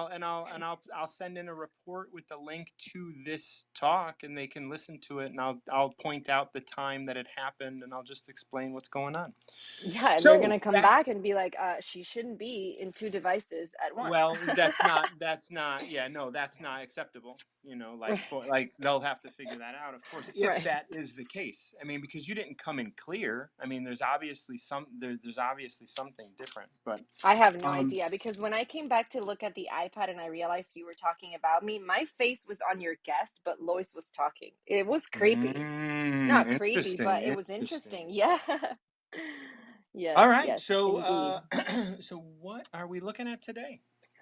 I'll send in a report with the link to this talk, and they can listen to it, and I'll point out the time that it happened, and I'll just explain what's going on. Yeah, and they're So gonna come back. back and be like, she shouldn't be in two devices at once. Well, that's not yeah, no, that's not acceptable. Like Right. for like they'll have to figure that out, of course, if Right. that is the case. I mean, because you didn't come in clear. I mean, there's obviously something different, but I have no um idea because when I came back to look at the iPad and I realized you were talking about me, my face was on your guest, but Lois was talking. It was creepy. Not creepy, interesting, but it was interesting. interesting. Yeah. Yes, All right. yes, So indeed. so what are we looking at today?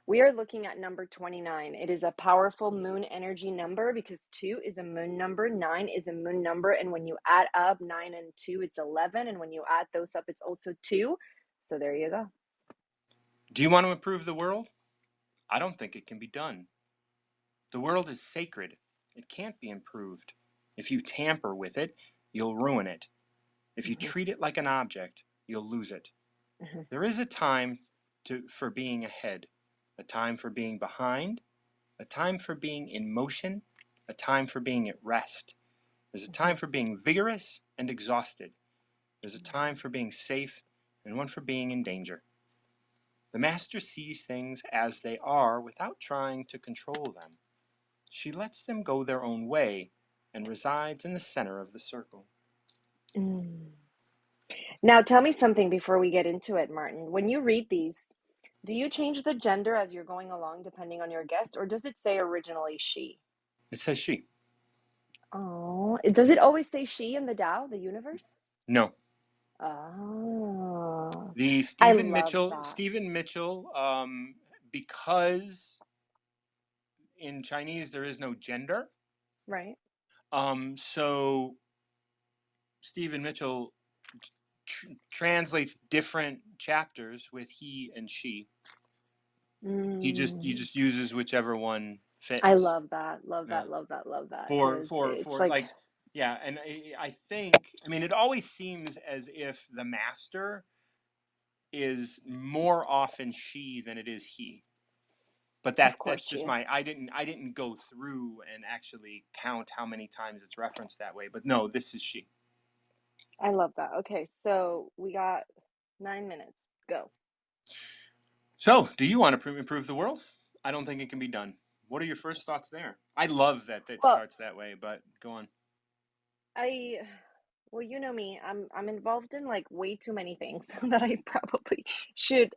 We are looking at number 29. It is a powerful moon energy number because 2 is a moon number, 9 is a moon number, and when you add up 9 and 2, it's 11, and when you add those up, it's also 2. So there you go. Do you want to improve the world? I don't think it can be done. The world is sacred. It can't be improved. If you tamper with it, you'll ruin it. If you Mhm, treat it like an object, you'll lose it. mhm, There is a time for being ahead, a time for being behind, a time for being in motion, a time for being at rest. There's a time mhm, for being vigorous and exhausted. There's a time mhm. for being safe and one for being in danger. The master sees things as they are without trying to control them. She lets them go their own way and resides in the center of the circle. Mm. Now, tell me something before we get into it, Martin. When you read these, do you change the gender as you're going along depending on your guest, or does it say originally she? It says she. Oh, does it always say she in the Tao, the universe? No. Oh, The I Stephen love Mitchell, that. Stephen Mitchell, because in Chinese there is no gender, Right. so Stephen Mitchell translates different chapters with he and she. He Mm, just uses whichever one I fits. love that. Love Yeah. that. Love that. Love that. For Because for it's for like, like yeah, and I think I mean it always seems as if the master is more often she than it is he. But of that's course she just is. my I didn't go through and actually count how many times it's referenced that way. But no, this is she. I love that. Okay, so we got 9 minutes. Go. So, do you want to improve the world? I don't think it can be done. What are your first thoughts there? I love that it Well, starts that way, but go on. I well, you know me. I'm involved in like way too many things that I probably should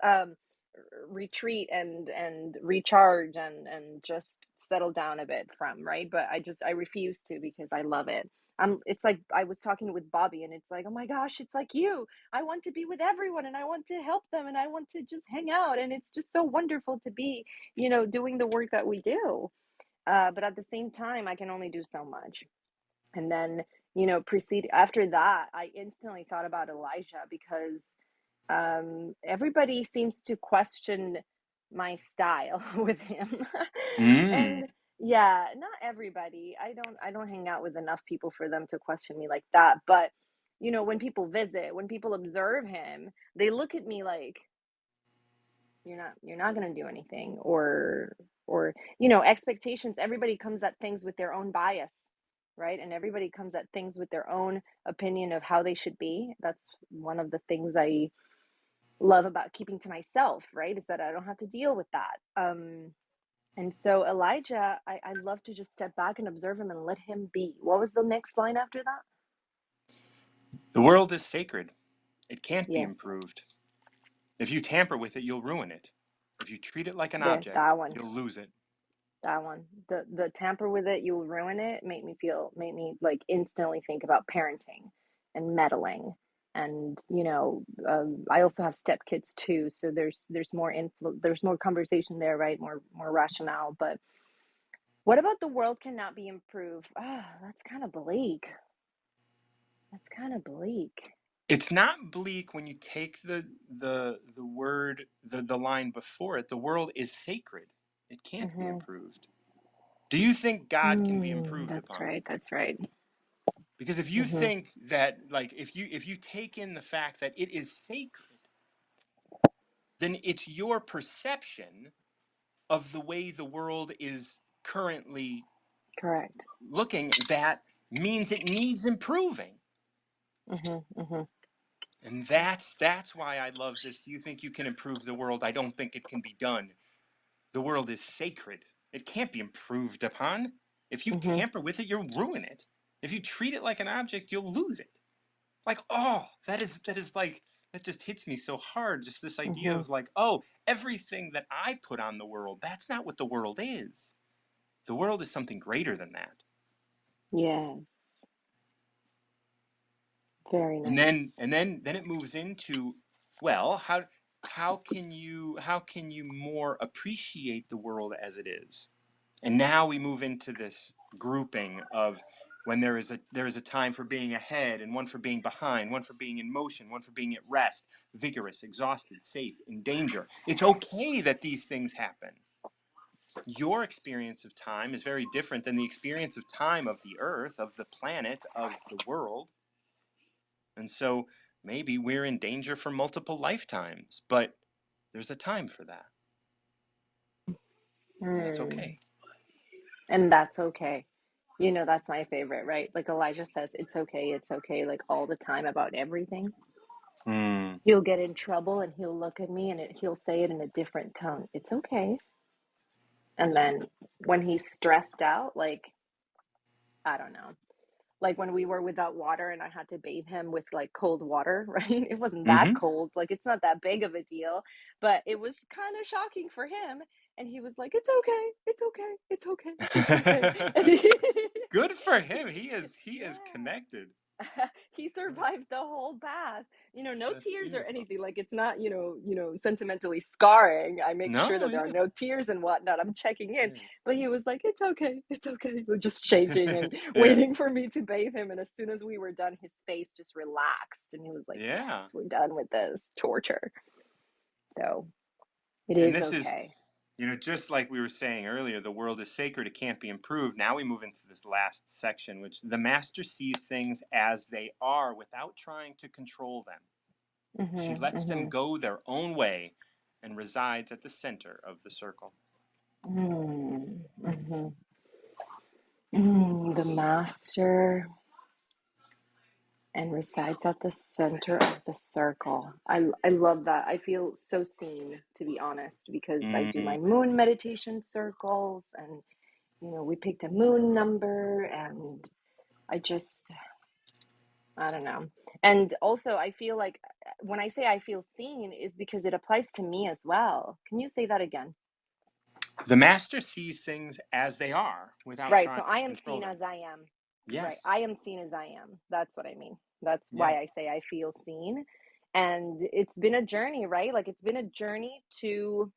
retreat and recharge and just settle down a bit from, right? But I refuse to because I love it. It's like I was talking with Bobby and it's like, "Oh my gosh, it's like you. I want to be with everyone and I want to help them and I want to just hang out and it's just so wonderful to be, doing the work that we do." But at the same time, I can only do so much. And then, proceed after that, I instantly thought about Elijah because everybody seems to question my style with him. Mm. And yeah, not everybody. I don't hang out with enough people for them to question me like that. But when people visit, when people observe him, they look at me like you're not going to do anything or expectations. Everybody comes at things with their own bias, right? And everybody comes at things with their own opinion of how they should be. That's one of the things I love about keeping to myself, right? Is that I don't have to deal with that. And so Elijah, I love to just step back and observe him and let him be. What was the next line after that? The world is sacred. It can't be Yes, improved. If you tamper with it, you'll ruin it. If you treat it like an there, object, that one. you'll lose it. That one. The tamper with it, you'll ruin it, made me like instantly think about parenting and meddling. And I also have stepkids too, so there's more conversation there, right? More rationale. But what about the world cannot be improved? Ah, that's kind of bleak. That's kind of bleak. It's not bleak when you take the word the line before it. The world is sacred. It can't be Mm-hmm. improved. Do you think God can be improved That's upon? right. That's right. Because if you Mm-hmm. think that like if you take in the fact that it is sacred, then it's your perception of the way the world is currently Correct. looking that means it needs improving. Mm-hmm. Mm-hmm. And that's why I love this. Do you think you can improve the world? I don't think it can be done. The world is sacred. It can't be improved upon. If you Mm-hmm. tamper with it, you'll ruin it. If you treat it like an object, you'll lose it. Like, oh, that is like that just hits me so hard. Just this idea Mm-hmm. of like, oh, everything that I put on the world, that's not what the world is. The world is something greater than that. Yes. Very And then nice. and then then it moves into, well, how? how can you more appreciate the world as it is? And now we move into this grouping of when there is a time for being ahead and one for being behind, one for being in motion, one for being at rest, vigorous, exhausted, safe, in danger. It's okay that these things happen. Your experience of time is very different than the experience of time of the earth, of the planet, of the world. And so maybe we're in danger for multiple lifetimes, but there's a time for that. And that's Hmm. okay. And that's okay. You know, that's my favorite, right? Like Elijah says, it's okay, like all the time about everything. Mm, He'll get in trouble and he'll look at me and he'll say it in a different tone. It's okay. And that's right. then when he's stressed out, like, I don't know, like when we were without water and I had to bathe him with like cold water, right? It wasn't that Mm-hmm. cold. Like it's not that big of a deal, but it was kind of shocking for him. And he was like, "It's okay. It's okay. It's okay. It's okay." And Good for him. He is yeah. connected. He survived the whole bath. You know, no That's tears or beautiful. anything. Like it's not, sentimentally scarring. I make sure No, that there are yeah. no tears and whatnot. I'm checking in. Yeah. But he was like, "It's okay. It's okay." We're just shaking and Yeah. waiting for me to bathe him. And as soon as we were done, his face just relaxed and he was like, Yeah. "Yes, we're done with this torture." So it And is this is, okay. just like we were saying earlier, the world is sacred, it can't be improved. Now we move into this last section, which the master sees things as they are without trying to control them. She Mm-hmm, lets them mm-hmm, go their own way and resides at the center of the circle. mm-hmm, mm-hmm. The master and resides at the center of the circle. I love that. I feel so seen, to be honest, because I do Mm. my moon meditation circles and we picked a moon number and I just I don't know. And also I feel like when I say I feel seen is because it applies to me as well. Can you say that again? The master sees things as they are without Right. trying So I to am control seen them. as I am. Right. Yes. I am seen as I am. That's what I mean. That's Yeah. why I say I feel seen. And it's been a journey, right? Like it's been a journey to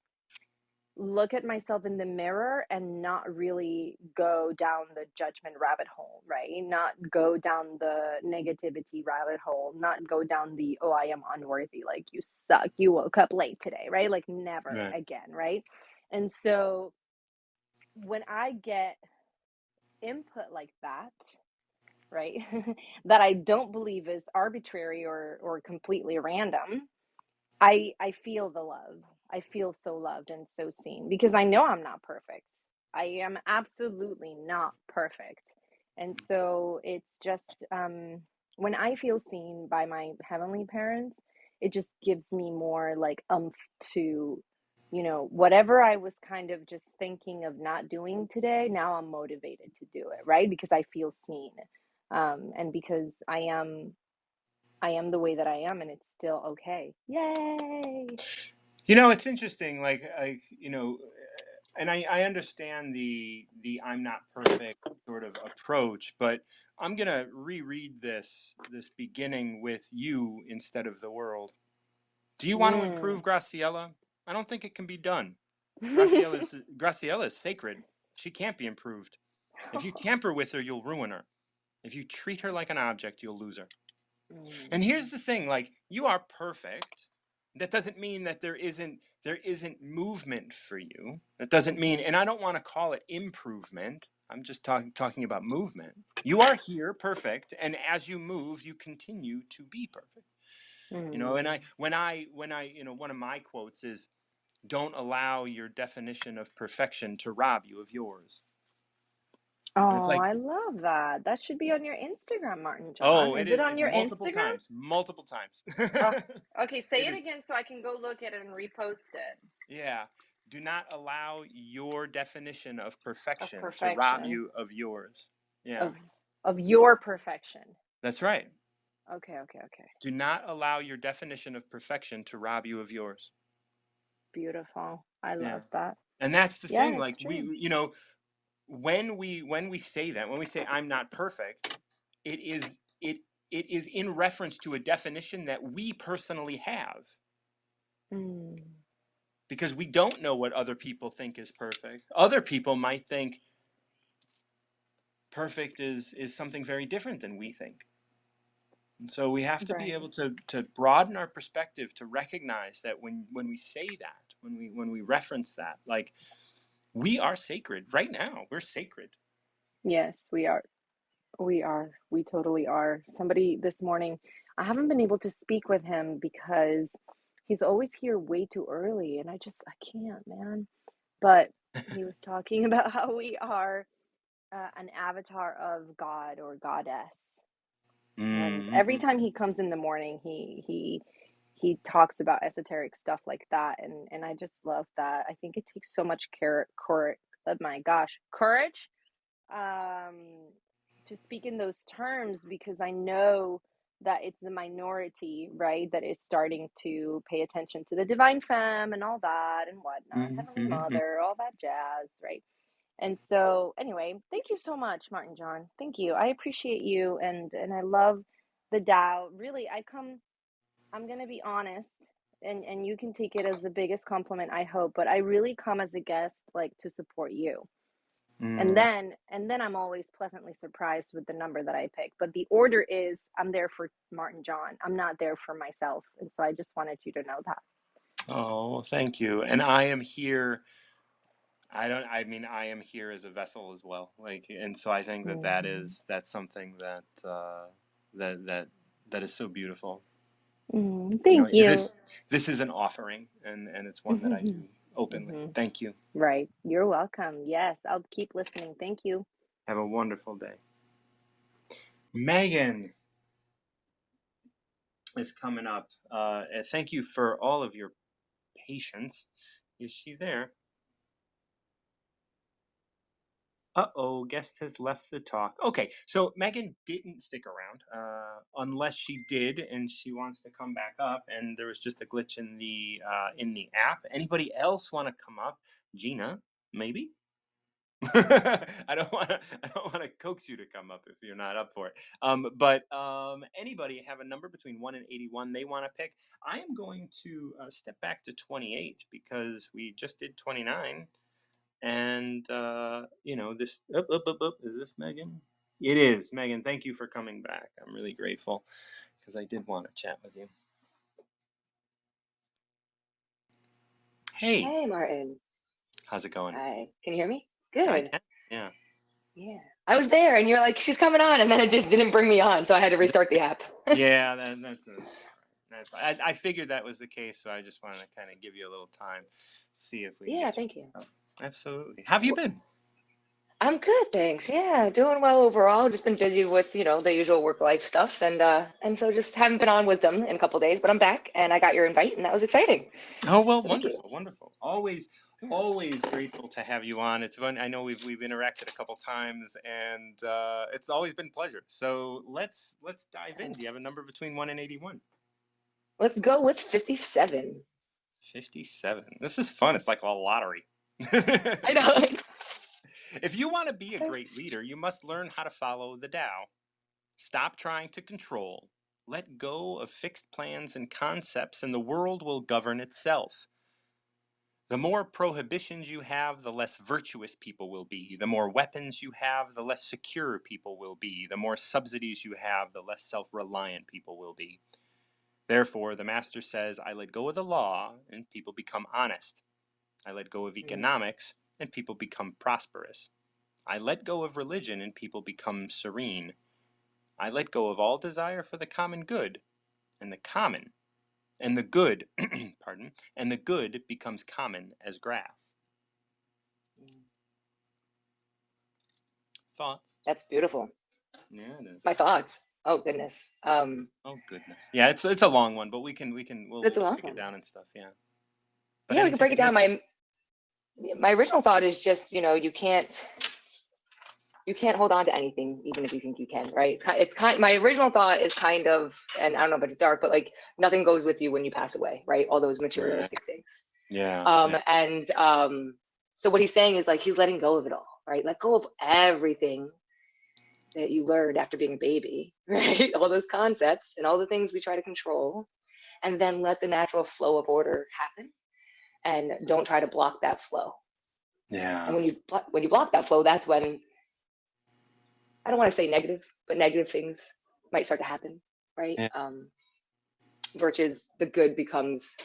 look at myself in the mirror and not really go down the judgment rabbit hole, right? Not go down the negativity rabbit hole, not go down the, oh, I am unworthy, like you suck, you woke up late today, right? Like never Right. again, right? And so when I get input like that, right, that I don't believe is arbitrary or completely random, I feel the love. I feel so loved and so seen because I know I'm not perfect. I am absolutely not perfect. And so it's just when I feel seen by my heavenly parents, it just gives me more like to whatever I was kind of just thinking of not doing today, now I'm motivated to do it, right? Because I feel seen. And because I am the way that I am and it's still okay. Yay. It's interesting, and I understand the I'm not perfect sort of approach, but I'm gonna reread this beginning with you instead of the world. Do you want to Mm. improve Graciela? I don't think it can be done. Graciela is sacred. She can't be improved. If you tamper with her, you'll ruin her. If you treat her like an object, you'll lose her. And Mm. here's the thing, like, you are perfect. That doesn't mean that there isn't movement for you. That doesn't mean, Mhm. and I don't want to call it improvement. I'm just talking about movement. You are here perfect, and as you move, you continue to be perfect. And I Mm. when I one of my quotes is, don't allow your definition of perfection to rob you of yours. And it's Oh, like, I love that. That should be on your Instagram, Martin John. oh, Is it on your multiple Instagram? times, multiple times. Oh, okay. Say It it is. again so I can go look at it and repost it. Yeah. Do not allow your definition of Of perfection to rob perfection. you of yours. Yeah. Of of your perfection. That's right. Okay, okay, okay. Do not allow your definition of perfection to rob you of yours. Beautiful. I Yeah. love that. And that's the thing, Yeah, like, it's true. when we say that, when we say I'm not perfect, it is in reference to a definition that we personally have. Mm. because we don't know what other people think is perfect. Other people might think perfect is something very different than we think. And so we have to be able Right. to broaden our perspective, to recognize that when we say that, when we reference that, like, we are sacred right now. We're sacred. Yes, we are. We are. We totally are. Somebody this morning, I haven't been able to speak with him because he's always here way too early, and I can't, man. But he was talking about how we are an avatar of God or goddess. And every Mm-hmm. time he comes in the morning, he talks about esoteric stuff like that, and I just love that. I think it takes so much courage. Oh my gosh, courage, um, to speak in those terms because I know that it's the minority, right, that is starting to pay attention to the divine femme and all that and whatnot, Heavenly Mm-hmm. Mother, all that jazz, right? And so, anyway, thank you so much, Martin John. Thank you. I appreciate you, and I love the Tao. Really, I'm gonna be honest, and you can take it as the biggest compliment, I hope. But I really come as a guest, like to support you, Mm. and then I'm always pleasantly surprised with the number that I pick. But the order is, I'm there for Martin John. I'm not there for myself, and so I just wanted you to know that. Oh, thank you. And I am here. I don't. I mean, I am here as a vessel as well. Like, and so I think that Mhm. that's something that that that that is so beautiful. You know, Thank you. this is an offering, and it's one that I do openly. Mhm. Thank you. Right. You're welcome. Yes, I'll keep listening. Thank you. Have a wonderful day. Megan is coming up. Thank you for all of your patience. Is she there? Uh-oh, guest has left the talk. Okay, so Megan didn't stick around, unless she did, and she wants to come back up. And there was just a glitch in the app. Anybody else want to come up? Gina, maybe. I don't want to coax you to come up if you're not up for it. But anybody have a number between 1 and 81 they want to pick? I am going to step back to 28 because we just did 29. And you know, this is this Megan? It is Megan. Thank you for coming back. I'm really grateful because I did want to chat with you. Hey, Hey, Martin. how's it going? Hi. Can you hear me? I Good. can. Yeah. Yeah. I was there and you're like, she's coming on. And then it just didn't bring me on. So I had to restart the app. Yeah, that's all right. I figured that was the case, so I just wanted to kind of give you a little time, see if we can Yeah, get you. thank you. Oh, absolutely. How have you been? I'm good, thanks. Yeah, doing well overall. Just been busy with, the usual work life stuff and so just haven't been on Wisdom in a couple days, but I'm back and I got your invite and that was exciting. Oh well, So thank you. wonderful, wonderful. Always, Yeah. always grateful to have you on. It's fun. I know we've interacted a couple times, and it's always been a pleasure. So let's dive in. Sounds Do you have a number between 1 and 81? Let's go with 57. 57. This is fun. It's like a lottery. I know. If you want to be a great leader, you must learn how to follow the Tao. Stop trying to control. Let go of fixed plans and concepts, and the world will govern itself. The more prohibitions you have, the less virtuous people will be. The more weapons you have, the less secure people will be. The more subsidies you have, the less self reliant people will be. Therefore, the master says, I let go of the law, and people become honest. I let go of Mm, economics, and people become prosperous. I let go of religion, and people become serene. I let go of all desire for the common good, and the common, and the good, pardon, and the good becomes common as grass. mm. Thoughts? That's beautiful. Yeah, it is. My thoughts. Oh goodness. Oh goodness. Yeah, it's a long one, but That's a we'll long break it one. down and stuff. Yeah. But Yeah, we can anything break it in down. it? My original thought is just, you can't hold on to anything, even if you think you can, right? My original thought is kind of, and I don't know if it's dark, but like nothing goes with you when you pass away, right? All those Right. materialistic things. Yeah. And so what he's saying is like he's letting go of it all, right? Let go of everything that you learned after being a baby, right? All those concepts and all the things we try to control, and then let the natural flow of order happen, and don't try to block that flow. And Yeah. when you block that flow, that's when, I don't want to say negative, but negative things might start to happen, right? Yeah. Versus the good becomes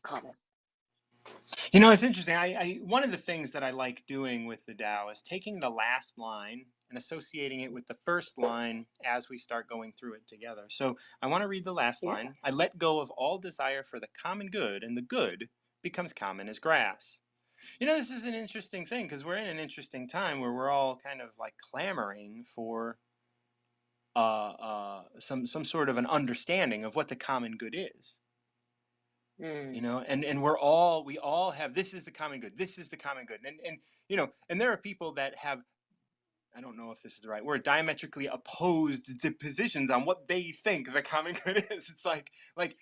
common. You know, it's interesting. One of the things that I like doing with the Tao is taking the last line and associating it with the first line as we start going through it together. So I want to read the last Yeah. line. I let go of all desire for the common good, and the good becomes common as grass. You know, this is an interesting thing because we're in an interesting time where we're all kind of like clamoring for some sort of an understanding of what the common good is. You Mm. know, and we all have, this is the common good, this is the common good, and you know, and there are people that have, I don't know if this is the right word, diametrically opposed the positions on what they think the common good is. It's like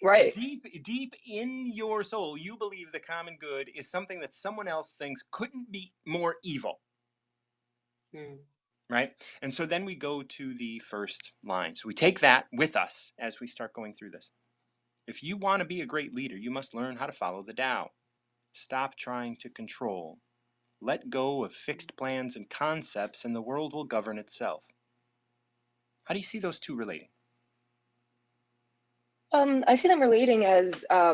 Right. deep in your soul you believe the common good is something that someone else thinks couldn't be more evil, Mm. right? And so then we go to the first line, so we take that with us as we start going through this. If you want to be a great leader, you must learn how to follow the Tao. Stop trying to control. Let go of fixed plans and concepts, and the world will govern itself. How do you see those two relating? I see them relating as, I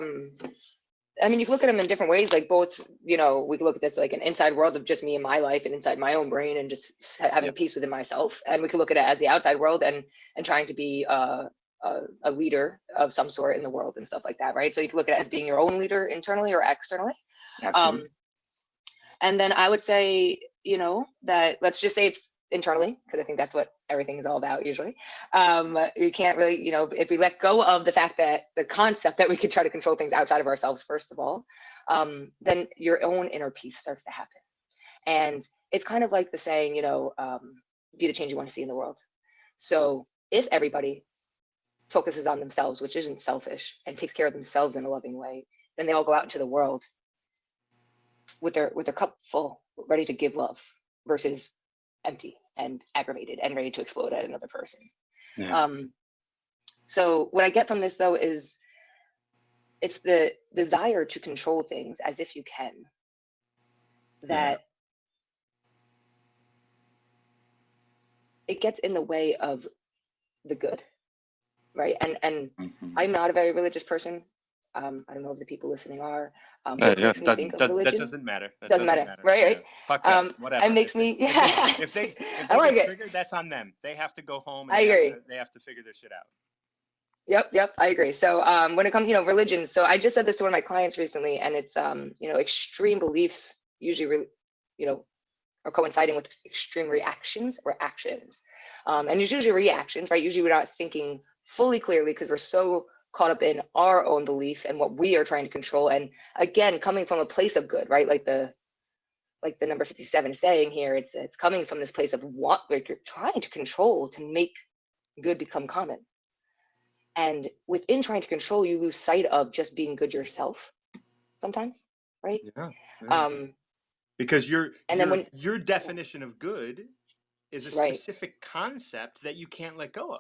mean, you can look at them in different ways. Like both, we can look at this like an inside world of just me and my life, and inside my own brain, and just having Yep, peace within myself. And we can look at it as the outside world, and trying to be a leader of some sort in the world and stuff like that, right? So you can look at it as being your own leader internally or externally. absolutely. Um, And then I would say, that let's just say it's internally, because I think that's what everything is all about usually. You can't really, if we let go of the fact that the concept that we could try to control things outside of ourselves, first of all, then your own inner peace starts to happen. And it's kind of like the saying, be the change you want to see in the world. So if everybody focuses on themselves, which isn't selfish, and takes care of themselves in a loving way, then they all go out into the world with their cup full, ready to give love, versus empty and aggravated and ready to explode at another person. Yeah, Um, so what I get from this though is it's the desire to control things as if you can, yeah. that it gets in the way of the good, right? And Mm-hmm. I'm not a very religious person. I don't know if the people listening are, but it Yeah, makes me think of that religion. doesn't matter. That Doesn't doesn't matter, matter. right? Yeah, Right. fuck them. It Whatever. makes me, yeah. If I they like get it. triggered, that's on them. They have to go home and I agree. they have to figure their shit out. Yep, I agree. So when it comes, religions, so I just said this to one of my clients recently, and it's extreme beliefs usually, you know, are coinciding with extreme reactions or actions. And it's usually reactions, right? Usually we're not thinking fully clearly because we're so caught up in our own belief and what we are trying to control. And again, coming from a place of good, right? Like the number 57 is saying here, it's coming from this place of what, like, you're trying to control to make good become common. And within trying to control, you lose sight of just being good yourself sometimes, right? Yeah, yeah. Um, Because and then when, your definition of good is a right, specific concept that you can't let go of.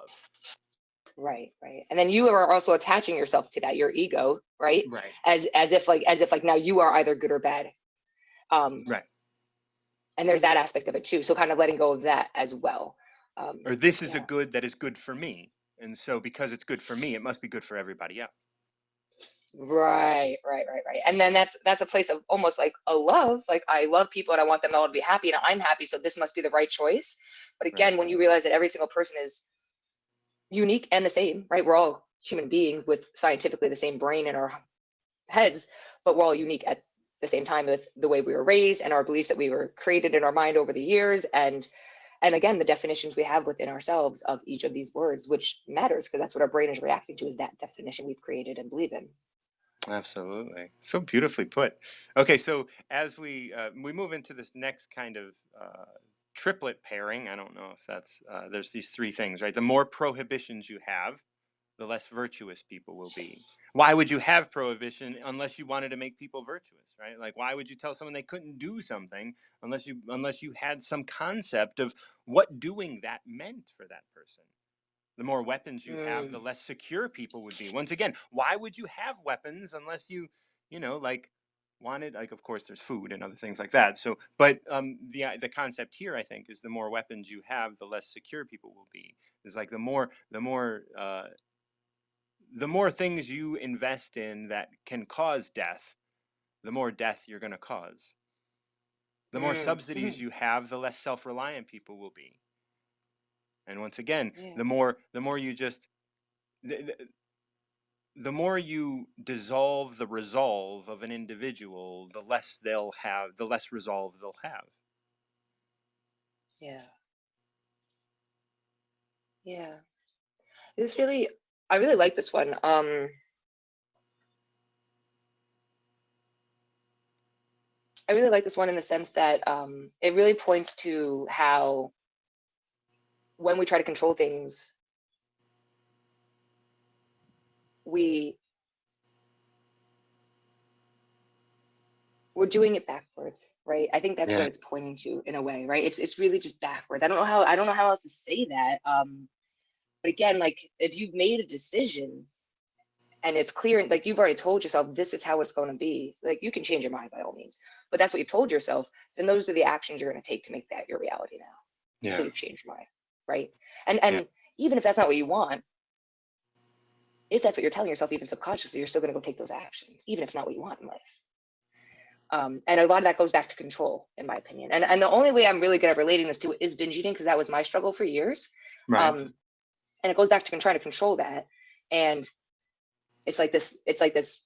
right. And then you are also attaching yourself to that, your ego, right? Right. As if now you are either good or bad. Um, Right. and there's that aspect of it too. So kind of letting go of that as well. Or this is a Yeah. good that is good for me. And so because it's good for me, it must be good for everybody else. Right. And then that's a place of almost like a love. Like I love people and I want them all to be happy and I'm happy, so this must be the right choice. But Right. again, when you realize that every single person is unique and the same, right? We're all human beings with scientifically the same brain in our heads, but we're all unique at the same time with the way we were raised and our beliefs that we were created in our mind over the years, and again the definitions we have within ourselves of each of these words, which matters because that's what our brain is reacting to, is that definition we've created and believe in. Absolutely, so beautifully put. Okay, so as we move into this next kind of triplet pairing, I don't know if that's there's these three things, right? The more prohibitions you have, the less virtuous people will be. Why would you have prohibition unless you wanted to make people virtuous, right? Like why would you tell someone they couldn't do something unless you had some concept of what doing that meant for that person? The more weapons you have, the Mm. less secure people would be. Once again, why would you have weapons unless you, like wanted, like, of course there's food and other things like that. So, but the concept here, I think, is the more weapons you have, the less secure people will be. It's like the more things you invest in that can cause death, the more death you're going to cause. The more Mm. subsidies you have, the less self-reliant people will be. And once again, Yeah. the more you just the more you dissolve the resolve of an individual, the less resolve they'll have. Yeah. Yeah. This really, I really like this one. I really like this one in the sense that it really points to how when we try to control things, we we're doing it backwards, right? I think that's what Yeah. it's pointing to in a way, right? It's really just backwards. I don't know how else to say that. But again, like if you've made a decision and it's clear, like you've already told yourself this is how it's going to be, like you can change your mind by all means, but that's what you've told yourself, then those are the actions you're going to take to make that your reality now until Yeah. you've changed your mind, right? and Yeah. and even if that's not what you want, if that's what you're telling yourself, even subconsciously, you're still going to go take those actions even if it's not what you want in life. And a lot of that goes back to control, in my opinion. And the only way I'm really good at relating this to is binge eating, because that was my struggle for years. Right. And it goes back to trying to control that. And it's like this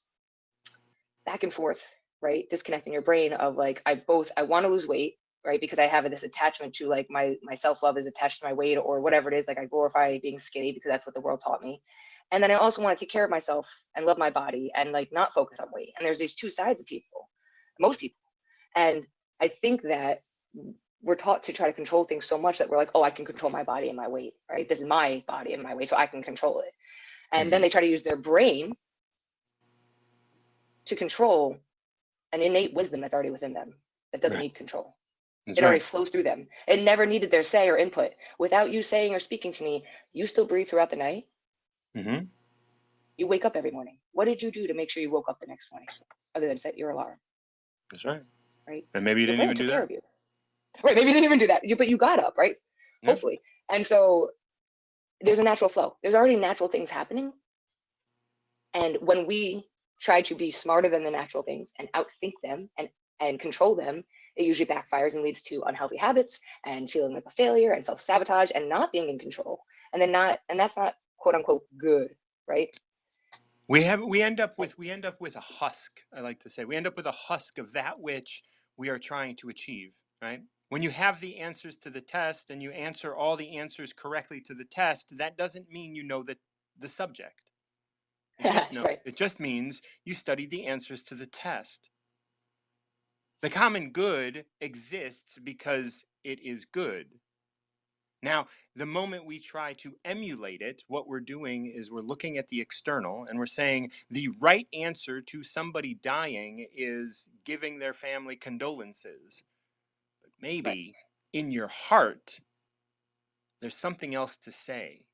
back and forth, right? Disconnecting your brain of like, I want to lose weight, right? Because I have this attachment to like my self-love is attached to my weight or whatever it is. Like I glorify being skinny because that's what the world taught me. And then I also want to take care of myself and love my body and like not focus on weight. And there's these two sides of people, most people. And I think that we're taught to try to control things so much that we're like, oh, I can control my body and my weight, right? This is my body and my weight, so I can control it. And then Mm-hmm. they try to use their brain to control an innate wisdom that's already within them that doesn't Right. need control. That's It already right. flows through them. It never needed their say or input. Without you saying or speaking to me, you still breathe throughout the night. Mm-hmm. You wake up every morning. What did you do to make sure you woke up the next morning other than set your alarm, That's right. right? And maybe you Your didn't brain even took do care that. of you. Right, maybe you didn't even do that, but you got up, right? Yeah. Hopefully. And so there's a natural flow. There's already natural things happening. And when we try to be smarter than the natural things and outthink them and control them, it usually backfires and leads to unhealthy habits and feeling like a failure and self-sabotage and not being in control. And that's not quote unquote good, right? We end up with a husk. I like to say we end up with a husk of that which we are trying to achieve. Right. When you have the answers to the test and you answer all the answers correctly to the test, that doesn't mean you know the subject. Right. It just means you studied the answers to the test. The common good exists because it is good. Now, the moment we try to emulate it, what we're doing is we're looking at the external and we're saying the right answer to somebody dying is giving their family condolences. But Right. maybe in your heart, there's something else to say.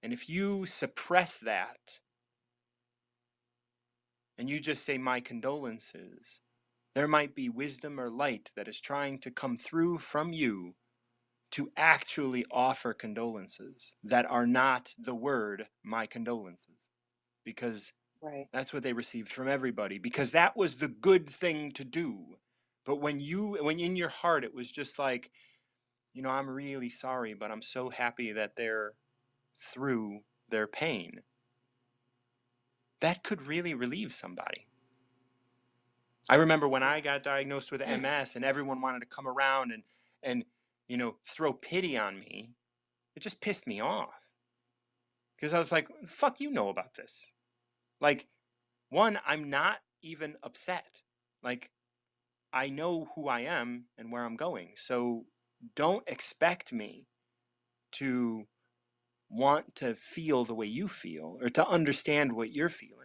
And if you suppress that and you just say, my condolences, there might be wisdom or light that is trying to come through from you to actually offer condolences that are not the word my condolences, because Right. that's what they received from everybody, because that was the good thing to do. But when in your heart it was just like, I'm really sorry, but I'm so happy that they're through their pain, that could really relieve somebody. I remember when I Yeah. got diagnosed with MS and everyone wanted to come around and throw pity on me. It just pissed me off because I was like, fuck, about this. Like, one, I'm not even upset. Like, I know who I am and where I'm going. So don't expect me to want to feel the way you feel or to understand what you're feeling.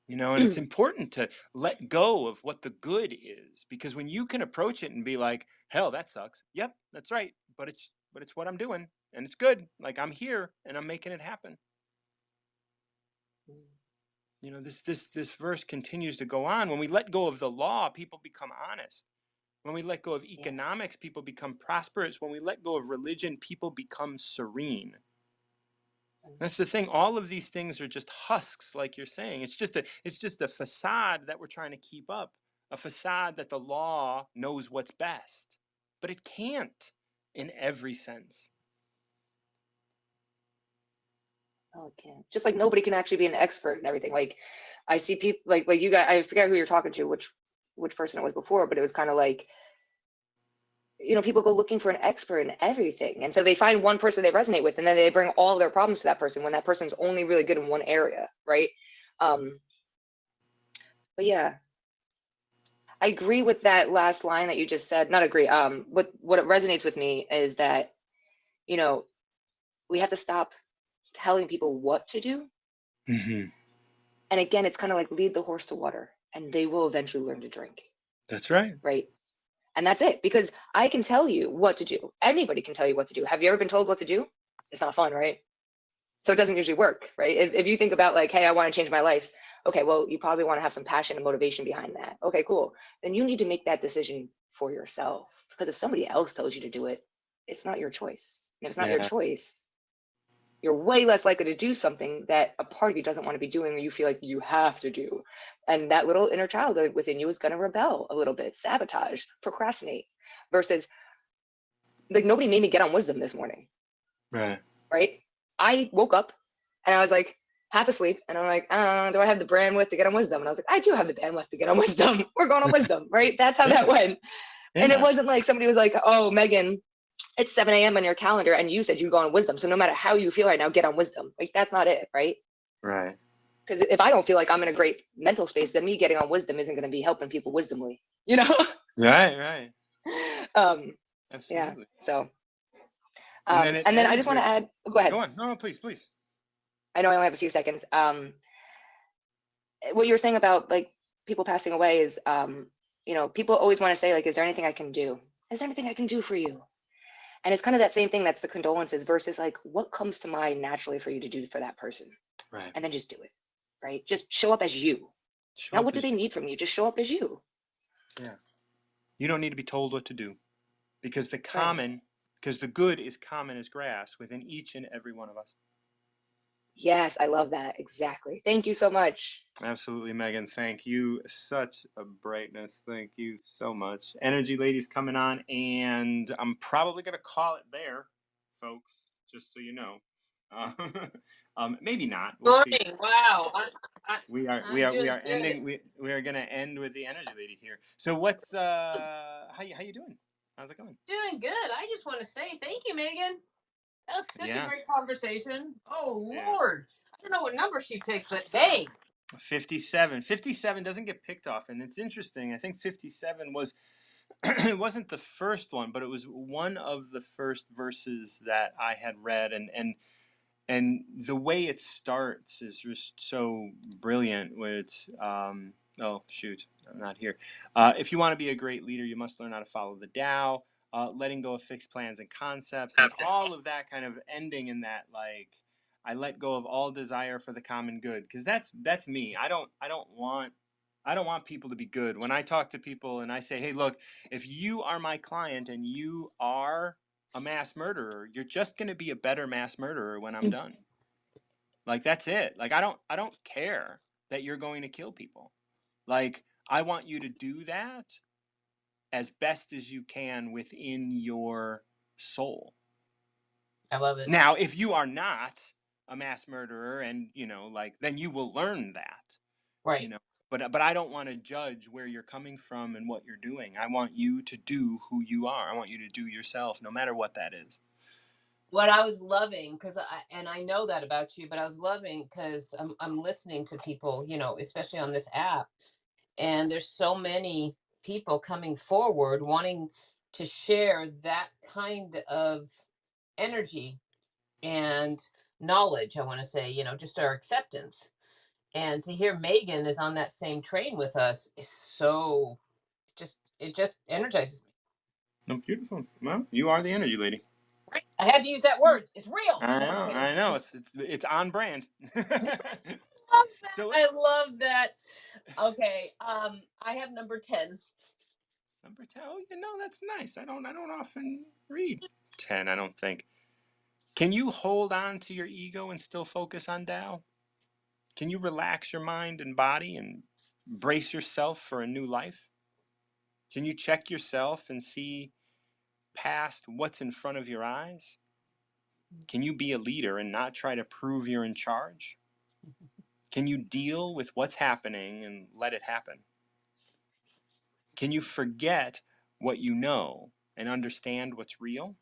And it's important to let go of what the good is, because when you can approach it and be like, hell, that sucks. Yep, that's right. But it's what I'm doing. and it's good. Like, I'm here and I'm making it happen. You know, this verse continues to go on. When we let go of the law, people become honest. When we let go of Yeah. economics, people become prosperous. When we let go of religion, people become serene. That's the thing. All of these things are just husks, like you're saying. It's just a facade that we're trying to keep up, a facade that the law knows what's best, but it can't in every sense. Oh, it can. Just like nobody can actually be an expert in everything. Like I see people like you guys. I forget who you're talking to, which person it was before, but it was kind of like, people go looking for an expert in everything, and so they find one person they resonate with, and then they bring all their problems to that person when that person's only really good in one area, right? Um, but yeah, I agree with that last line that you just said. Not agree. What resonates with me is that you know we have to stop telling people what to do. Hmm. And again, it's kind of like lead the horse to water, and they will eventually learn to drink, That's right. right? And that's it. Because I can tell you what to do. Anybody can tell you what to do. Have you ever been told what to do? It's not fun, right? So it doesn't usually work, right? If you think about like, hey, I want to change my life. Okay, well, you probably want to have some passion and motivation behind that. Okay, cool. Then you need to make that decision for yourself. Because if somebody else tells you to do it, it's not your choice. And if it's not your Yeah. choice, you're way less likely to do something that a part of you doesn't want to be doing or you feel like you have to do. And that little inner child within you is going to rebel a little bit, sabotage, procrastinate, versus like nobody made me get on wisdom this morning, Right. right? I woke up and I was like half asleep and I'm like, do I have the bandwidth to get on wisdom? And I was like, I do have the bandwidth to get on wisdom. We're going on wisdom, right? That's how that Yeah. went. And it Yeah. wasn't like somebody was like, oh, Megan, it's 7 a.m. on your calendar and you said you go on wisdom. So no matter how you feel right now, get on wisdom. Like that's not it, right? Right. Because if I don't feel like I'm in a great mental space, then me getting on wisdom isn't going to be helping people wisdomly, you know? Right. Right. um, yeah. Absolutely. So, And then it and then I ends just want to with, add, go ahead. go on. No, no, please, please. I know I only have a few seconds. What you were saying about like people passing away is, people always want to say like, is there anything I can do? Is there anything I can do for you? And it's kind of that same thing. That's the condolences versus like, what comes to mind naturally for you to do for that person? Right. And then just do it, right? Just show up as you. Show Now, up what do as they need from you? Just show up as you. you. Yeah. You don't need to be told what to do, because Right. the good is common as grass within each and every one of us. Yes, I love that. Exactly. Thank you so much. Absolutely, Megan. Thank you. Such a brightness. Thank you so much. Energy ladies coming on, and I'm probably gonna call it there, folks. Just so you know. Uh, maybe not. We'll see. Morning. Wow. We are we I'm are we doing are good. ending. We are gonna end with the energy lady here. So what's how you doing? How's it going? Doing good. I just want to say thank you, Megan. That was such a Yeah. great conversation. Oh, Yeah. Lord. I don't know what number she picked, but dang. 57. 57 doesn't get picked often. It's interesting. I think 57 was it wasn't the first one, but it was one of the first verses that I had read, and the way it starts is just so brilliant. Where it's oh shoot, I'm not here. If you want to be a great leader, you must learn how to follow the Tao. Letting go of fixed plans and concepts, and all of that kind of ending in that, like, I let go of all desire for the common good, because that's me. I don't want people to be good. When I talk to people and I say, hey, look, if you are my client and you are a mass murderer, you're just going to be a better mass murderer when I'm done. Like, that's it. Like, I don't care that you're going to kill people. Like, I want you to do that as best as you can within your soul. I love it. Now, if you are not a mass murderer, and like, then you will learn that, you Right. know. But I don't want to judge where you're coming from and what you're doing. I want you to do who you are. I want you to do yourself, no matter what that is. What I was loving, and I know that about you, but I was loving because I'm listening to people, especially on this app, and there's so many people coming forward wanting to share that kind of energy and knowledge. I want to say, just our acceptance. And to hear Megan is on that same train with us is it just energizes me. No, beautiful. Well, you are the energy lady. Right. I had to use that word. It's real. I No, I'm know, kidding. I know. It's on brand. Love that. So I love that. Okay. I have number 10. number 10. Oh, that's nice. I don't often read 10, I don't think. Can you hold on to your ego and still focus on Tao? Can you relax your mind and body and brace yourself for a new life? Can you check yourself and see past what's in front of your eyes? Can you be a leader and not try to prove you're in charge? Can you deal with what's happening and let it happen? Can you forget what you know and understand what's real?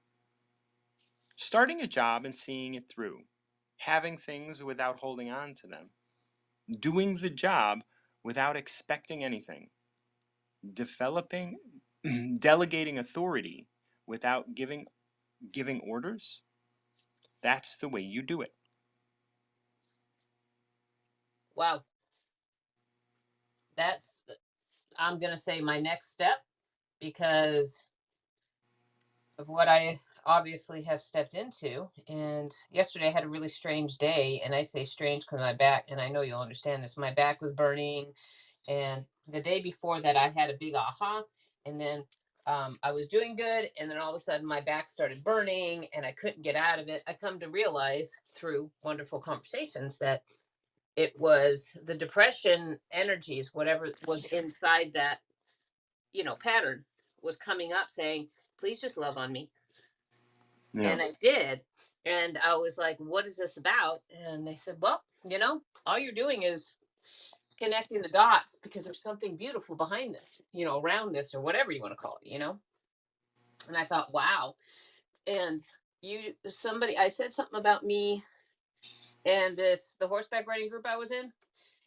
Starting a job and seeing it through, having things without holding on to them, doing the job without expecting anything, developing, delegating authority without giving orders. That's the way you do it. Wow. That's, I'm going to say, my next step because of what I obviously have stepped into. And yesterday I had a really strange day. And I say strange because my back, and I know you'll understand this, my back was burning. And the day before that, I had a big aha. And then I was doing good. And then all of a sudden, my back started burning and I couldn't get out of it. I come to realize through wonderful conversations that it was the depression energies, whatever was inside that, pattern was coming up saying, please just love on me. Yeah. And I did. And I was like, what is this about? And they said, well, all you're doing is connecting the dots because there's something beautiful behind this, around this or whatever you want to call it. And I thought, wow. And I said something about me and the horseback riding group I was in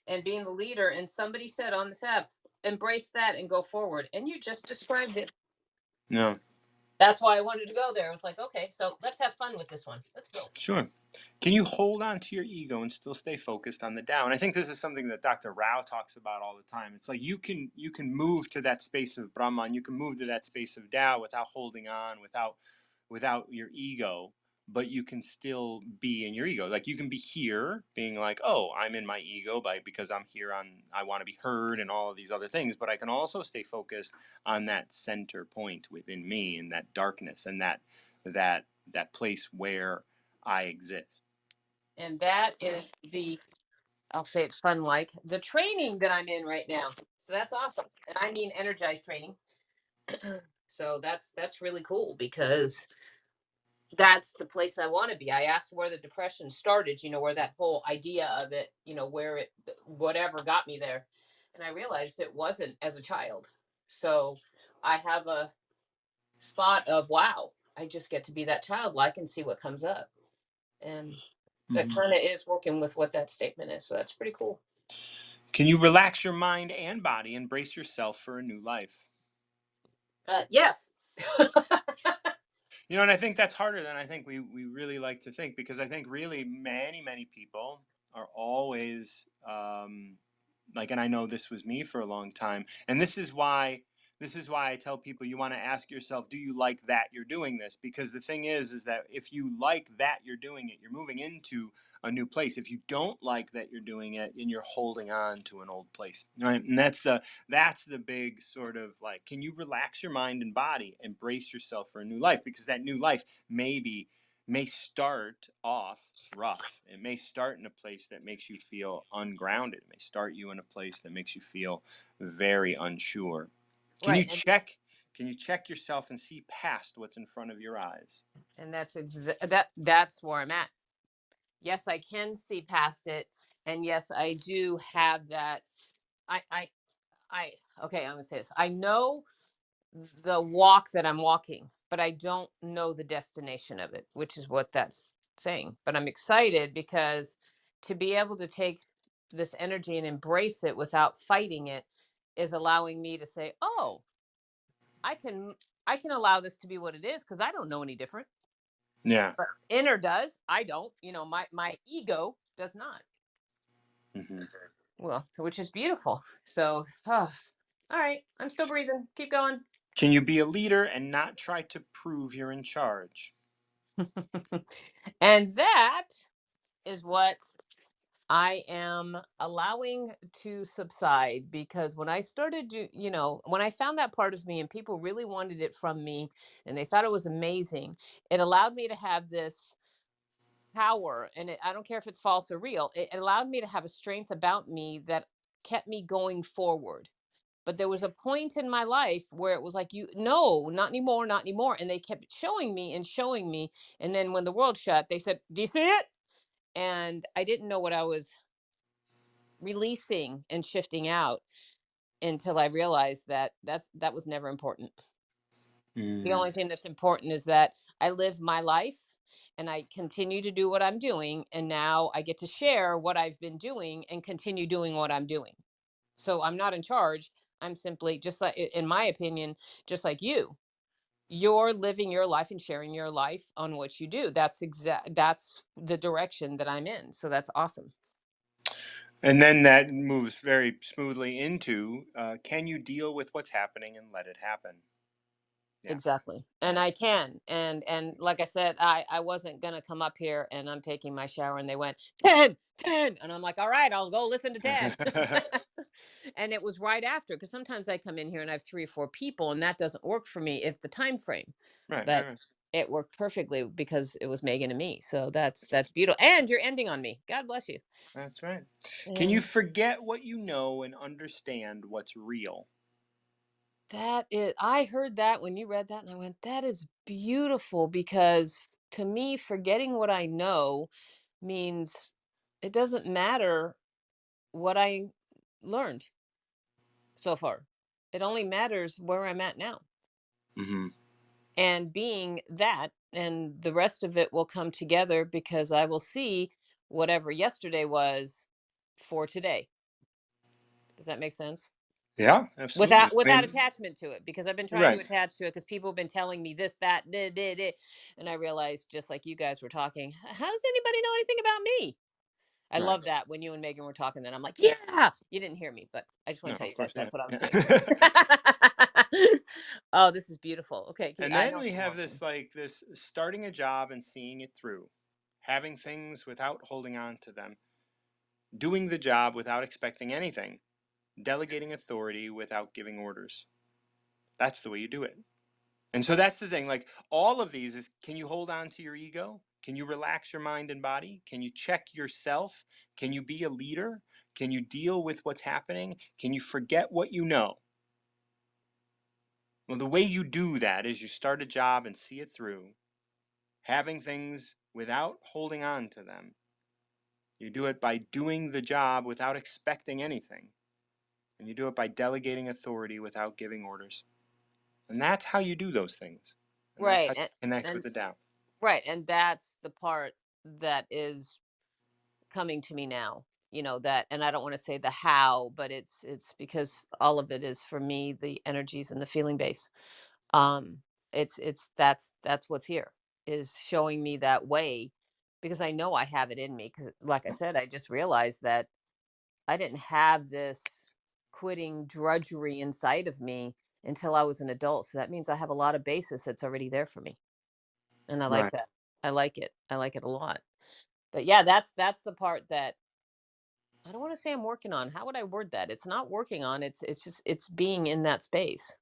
and being the leader. And somebody said on this app, embrace that and go forward. And you just described it. No. That's why I wanted to go there. I was like, okay, so let's have fun with this one. Let's go. Sure. Can you hold on to your ego and still stay focused on the Tao? And I think this is something that Dr. Rao talks about all the time. It's like you can move to that space of Brahman, you can move to that space of Tao without holding on, without your ego, but you can still be in your ego. Like you can be here being like, oh, I'm in my ego because I'm here I want to be heard and all of these other things, but I can also stay focused on that center point within me and that darkness and that place where I exist. And that is I'll say it fun like the training that I'm in right now. So that's awesome. And I mean energized training. So that's really cool because that's the place I want to be. I asked where the depression started, where that whole idea of it, where it, whatever got me there. And I realized it wasn't as a child. So I have a spot of, wow, I just get to be that childlike and see what comes up. And that Mhm. kind of is working with what that statement is. So that's pretty cool. Can you relax your mind and body and brace yourself for a new life? Yes. And I think that's harder than I think we really like to think, because I think really many people are always like, and I know this was me for a long time, and this is why I tell people, you want to ask yourself, do you like that you're doing this? Because the thing is that if you like that you're doing it, you're moving into a new place. If you don't like that you're doing it, then you're holding on to an old place, right? And that's the big sort of like, can you relax your mind and body and brace yourself for a new life? Because that new life may start off rough. It may start in a place that makes you feel ungrounded. It may start you in a place that makes you feel very unsure. Can you Right. check can you check yourself and see past what's in front of your eyes? And that's where I'm at. Yes, I can see past it. And yes, I do have that. I, I, I, okay, I'm gonna say this. I know the walk that I'm walking, but I don't know the destination of it, which is what that's saying. But I'm excited because to be able to take this energy and embrace it without fighting it is allowing me to say, "Oh, I can I can allow this to be what it is because I don't know any different." Yeah. But inner does. I don't. My ego does not. Hmm. Well, which is beautiful. So, all right, I'm still breathing. Keep going. Can you be a leader and not try to prove you're in charge? And that is what I am allowing to subside, because when I started to, when I found that part of me and people really wanted it from me and they thought it was amazing, it allowed me to have this power. And I don't care if it's false or real, it allowed me to have a strength about me that kept me going forward. But there was a point in my life where it was like, you, no, not anymore, not anymore. And they kept showing me and showing me. And then when the world shut, they said, do you see it? And I didn't know what I was releasing and shifting out until I realized that that was never important. The Mm. only thing that's important is that I live my life and I continue to do what I'm doing, and now I get to share what I've been doing and continue doing what I'm doing. So I'm not in charge. I'm simply, just like, in my opinion, just like you. You're living your life and sharing your life on what you do. That's the direction that I'm in. So that's awesome. And then that moves very smoothly into can you deal with what's happening and let it happen? Yeah, Exactly. And yeah. I can. And like I said, I wasn't gonna come up here, and I'm taking my shower and they went 10, 10. And I'm like, all right, I'll go listen to 10. And it was right after, because sometimes I come in here and I have 3 or 4 people, and that doesn't work for me if the time frame. Right, right, But right. it worked perfectly because it was Megan and me. So that's beautiful. And you're ending on me. God bless you. That's right. Can you Yeah. forget what you know and understand what's real? That is, I heard that when you read that, and I went, that is beautiful, because to me, forgetting what I know means it doesn't matter what I learned so far. It only matters where I'm at now. Hmm. And being that, and the rest of it will come together, because I will see whatever yesterday was for today. Does that make sense? Yeah, absolutely. Without attachment to it, because I've been trying to Right, attach to it, because people have been telling me this, that, and I realized, just like you guys were talking, how does anybody know anything about me? I right. love that when you and Megan were talking, then I'm like, yeah, you didn't hear me, but I just No, want to tell of you guys course that's not. what I was Yeah. doing. Oh, this is beautiful. Okay, And I then know we some have more. this like this starting a job and seeing it through, having things without holding on to them, doing the job without expecting anything, delegating authority without giving orders. That's the way you do it. And so that's the thing. Like all of these is, can you hold on to your ego? Can you relax your mind and body? Can you check yourself? Can you be a leader? Can you deal with what's happening? Can you forget what you know? Well, the way you do that is you start a job and see it through, having things without holding on to them. You do it by doing the job without expecting anything. And you do it by delegating authority without giving orders. And that's how you do those things. And that's how Right, you connect with and the Tao. right, and that's the part that is coming to me now. That, and I don't want to say the how, but it's because all of it is, for me, the energies and the feeling base. um it's that's what's here, is showing me that way, because I know I have it in me, because, like I said, I just realized that I didn't have this quitting drudgery inside of me until I was an adult. So that means I have a lot of basis that's already there for me, and I like Right. that. I like it a lot. But yeah, that's the part that I don't want to say I'm working on. How would I word that? It's not working on, it's just, it's being in that space,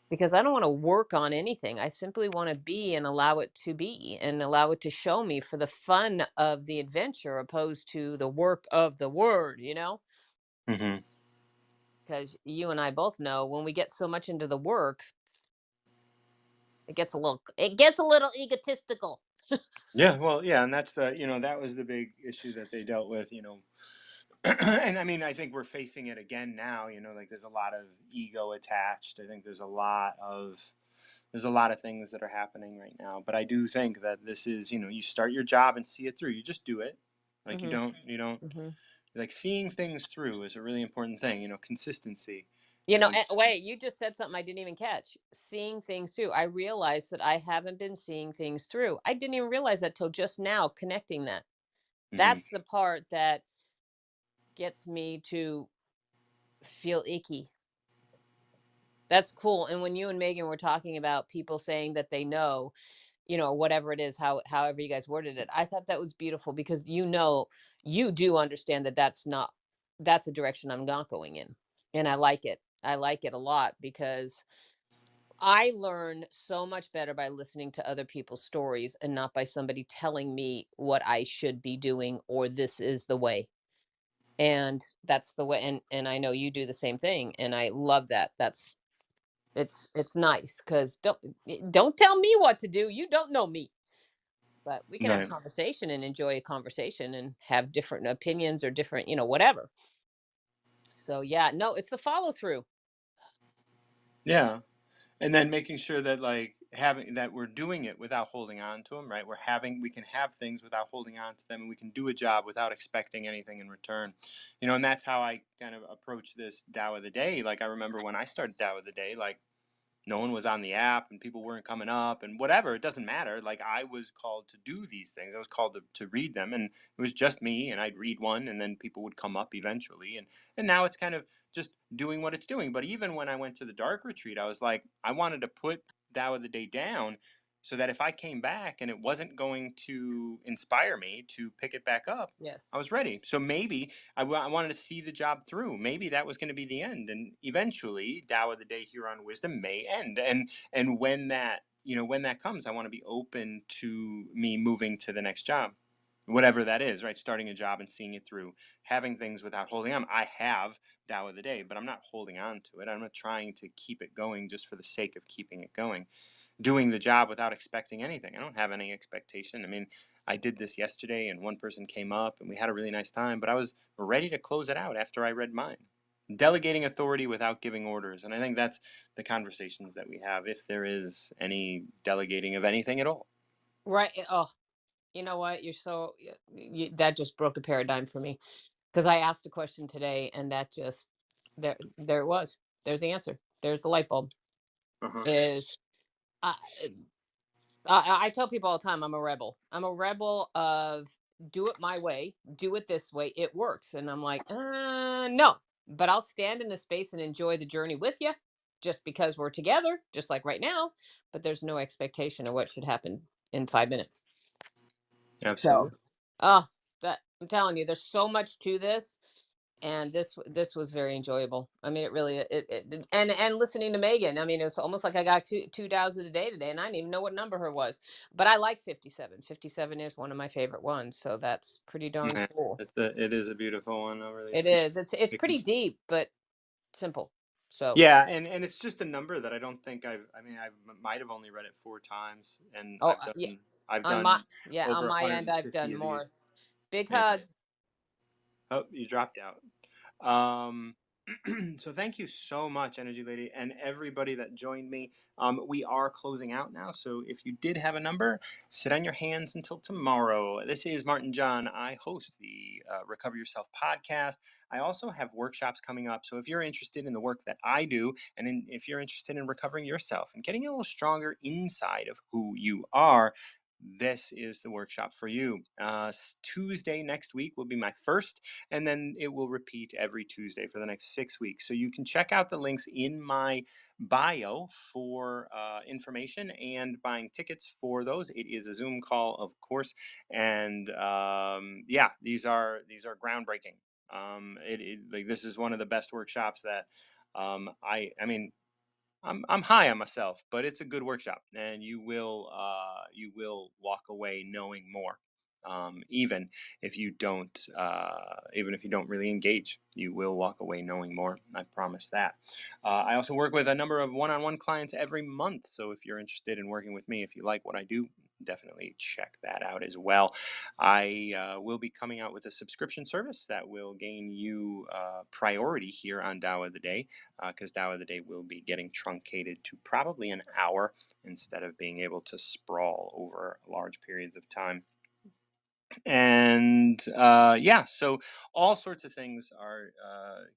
because I don't want to work on anything. I simply want to be and allow it to be, and allow it to show me for the fun of the adventure, opposed to the work of the word. Hmm. Because you and I both know, when we get so much into the work, it gets a little egotistical. Yeah, well, yeah, and that's that was the big issue that they dealt with, and I mean, I think we're facing it again now, like there's a lot of ego attached. I think there's a lot of things that are happening right now, but I do think that this is, you start your job and see it through. You just do it. Like Hmm. you don't, Hmm. like seeing things through is a really important thing, consistency. And Wait, you just said something I didn't even catch. Seeing things through. I realized that I haven't been seeing things through. I didn't even realize that till just now, connecting that. mhm. That's the part that gets me to feel icky. That's cool. And when you and Megan were talking about people saying that they know, whatever it is, however you guys worded it. I thought that was beautiful because you do understand that that's a direction I'm not going in. And I like it. I like it a lot because I learn so much better by listening to other people's stories and not by somebody telling me what I should be doing or this is the way. And that's the way, and I know you do the same thing, and I love that. It's nice because don't tell me what to do. You don't know me. But we can have a Right. conversation and enjoy a conversation and have different opinions or different, whatever. So yeah, no, it's the follow through. Yeah. And then making sure that like having that we're doing it without holding on to them, right? We can have things without holding on to them, and we can do a job without expecting anything in return. And that's how I kind of approach this Tao of the Day. Like I remember when I started Tao of the Day, like no one was on the app and people weren't coming up and whatever, it doesn't matter. Like I was called to do these things, I was called to read them, and it was just me, and I'd read one and then people would come up eventually. And now it's kind of just doing what it's doing. But even when I went to the dark retreat, I was like, I wanted to put Tao of the Day down so that if I came back and it wasn't going to inspire me to pick it back up, Yes. I was ready. So maybe I wanted to see the job through. Maybe that was going to be the end, and eventually, Tao of the Day here on Wisdom may end. And when that comes, I want to be open to me moving to the next job, whatever that is. Right, starting a job and seeing it through, having things without holding on. I have Tao of the Day, but I'm not holding on to it. I'm not trying to keep it going just for the sake of keeping it going, doing the job without expecting anything. I don't have any expectation. I mean, I did this yesterday and one person came up and we had a really nice time, but I was ready to close it out after I read mine. Delegating authority without giving orders. And I think that's the conversations that we have, if there is any delegating of anything at all. Right. Oh, you know what? That just broke a paradigm for me because I asked a question today, and that just there it was. There's the answer. There's the light bulb. Uh-huh. Is I, I tell people all the time I'm a rebel. I'm a rebel of do it my way, do it this way. It works, and I'm like, no. But I'll stand in the space and enjoy the journey with you, just because we're together, just like right now. But there's no expectation of what should happen in 5 minutes. So, Absolutely. oh, that I'm telling you, there's so much to this, and this was very enjoyable. I mean, it really and listening to Megan. I mean, it's almost like I got two dows of the day today, and I didn't even know what number her was. But I like 57. 57 is one of my favorite ones, so that's pretty darn Yeah, cool. it is a beautiful one. I really It appreciate is. It's it. pretty deep, but simple. So, Yeah, and it's just a number that I don't think I mean, I might have only read it 4 times, and oh yeah, I've on my done on over my end, I've 150 done of more. these. Big Yeah. hug. Oh, you dropped out. Um, so thank you so much, Energy Lady, and everybody that joined me. We are closing out now, so if you did have a number, sit on your hands until tomorrow. This is Martin John. I host the Recover Yourself podcast. I also have workshops coming up, so if you're interested in the work that I do, and if you're interested in recovering yourself and getting a little stronger inside of who you are, this is the workshop for you. Tuesday next week will be my first, and then it will repeat every Tuesday for the next 6 weeks. So you can check out the links in my bio for information and buying tickets for those. It is a Zoom call, of course, and yeah, these are groundbreaking. Like this is one of the best workshops that I mean, I'm high on myself, but it's a good workshop, and you will walk away knowing more. Even if you don't really engage, you will walk away knowing more. I promise that. I also work with a number of one-on-one clients every month, so if you're interested in working with me, if you like what I do, definitely check that out as well. I will be coming out with a subscription service that will gain you priority here on Tao of the Day, because Tao of the Day will be getting truncated to probably an hour instead of being able to sprawl over large periods of time. And yeah, so all sorts of things are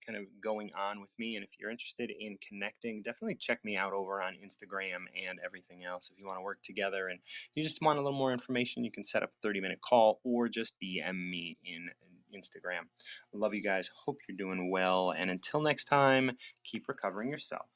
kind of going on with me. And if you're interested in connecting, definitely check me out over on Instagram and everything else. If you want to work together and you just want a little more information, you can set up a 30-minute call or just DM me in Instagram. Love you guys. Hope you're doing well. And until next time, keep recovering yourself.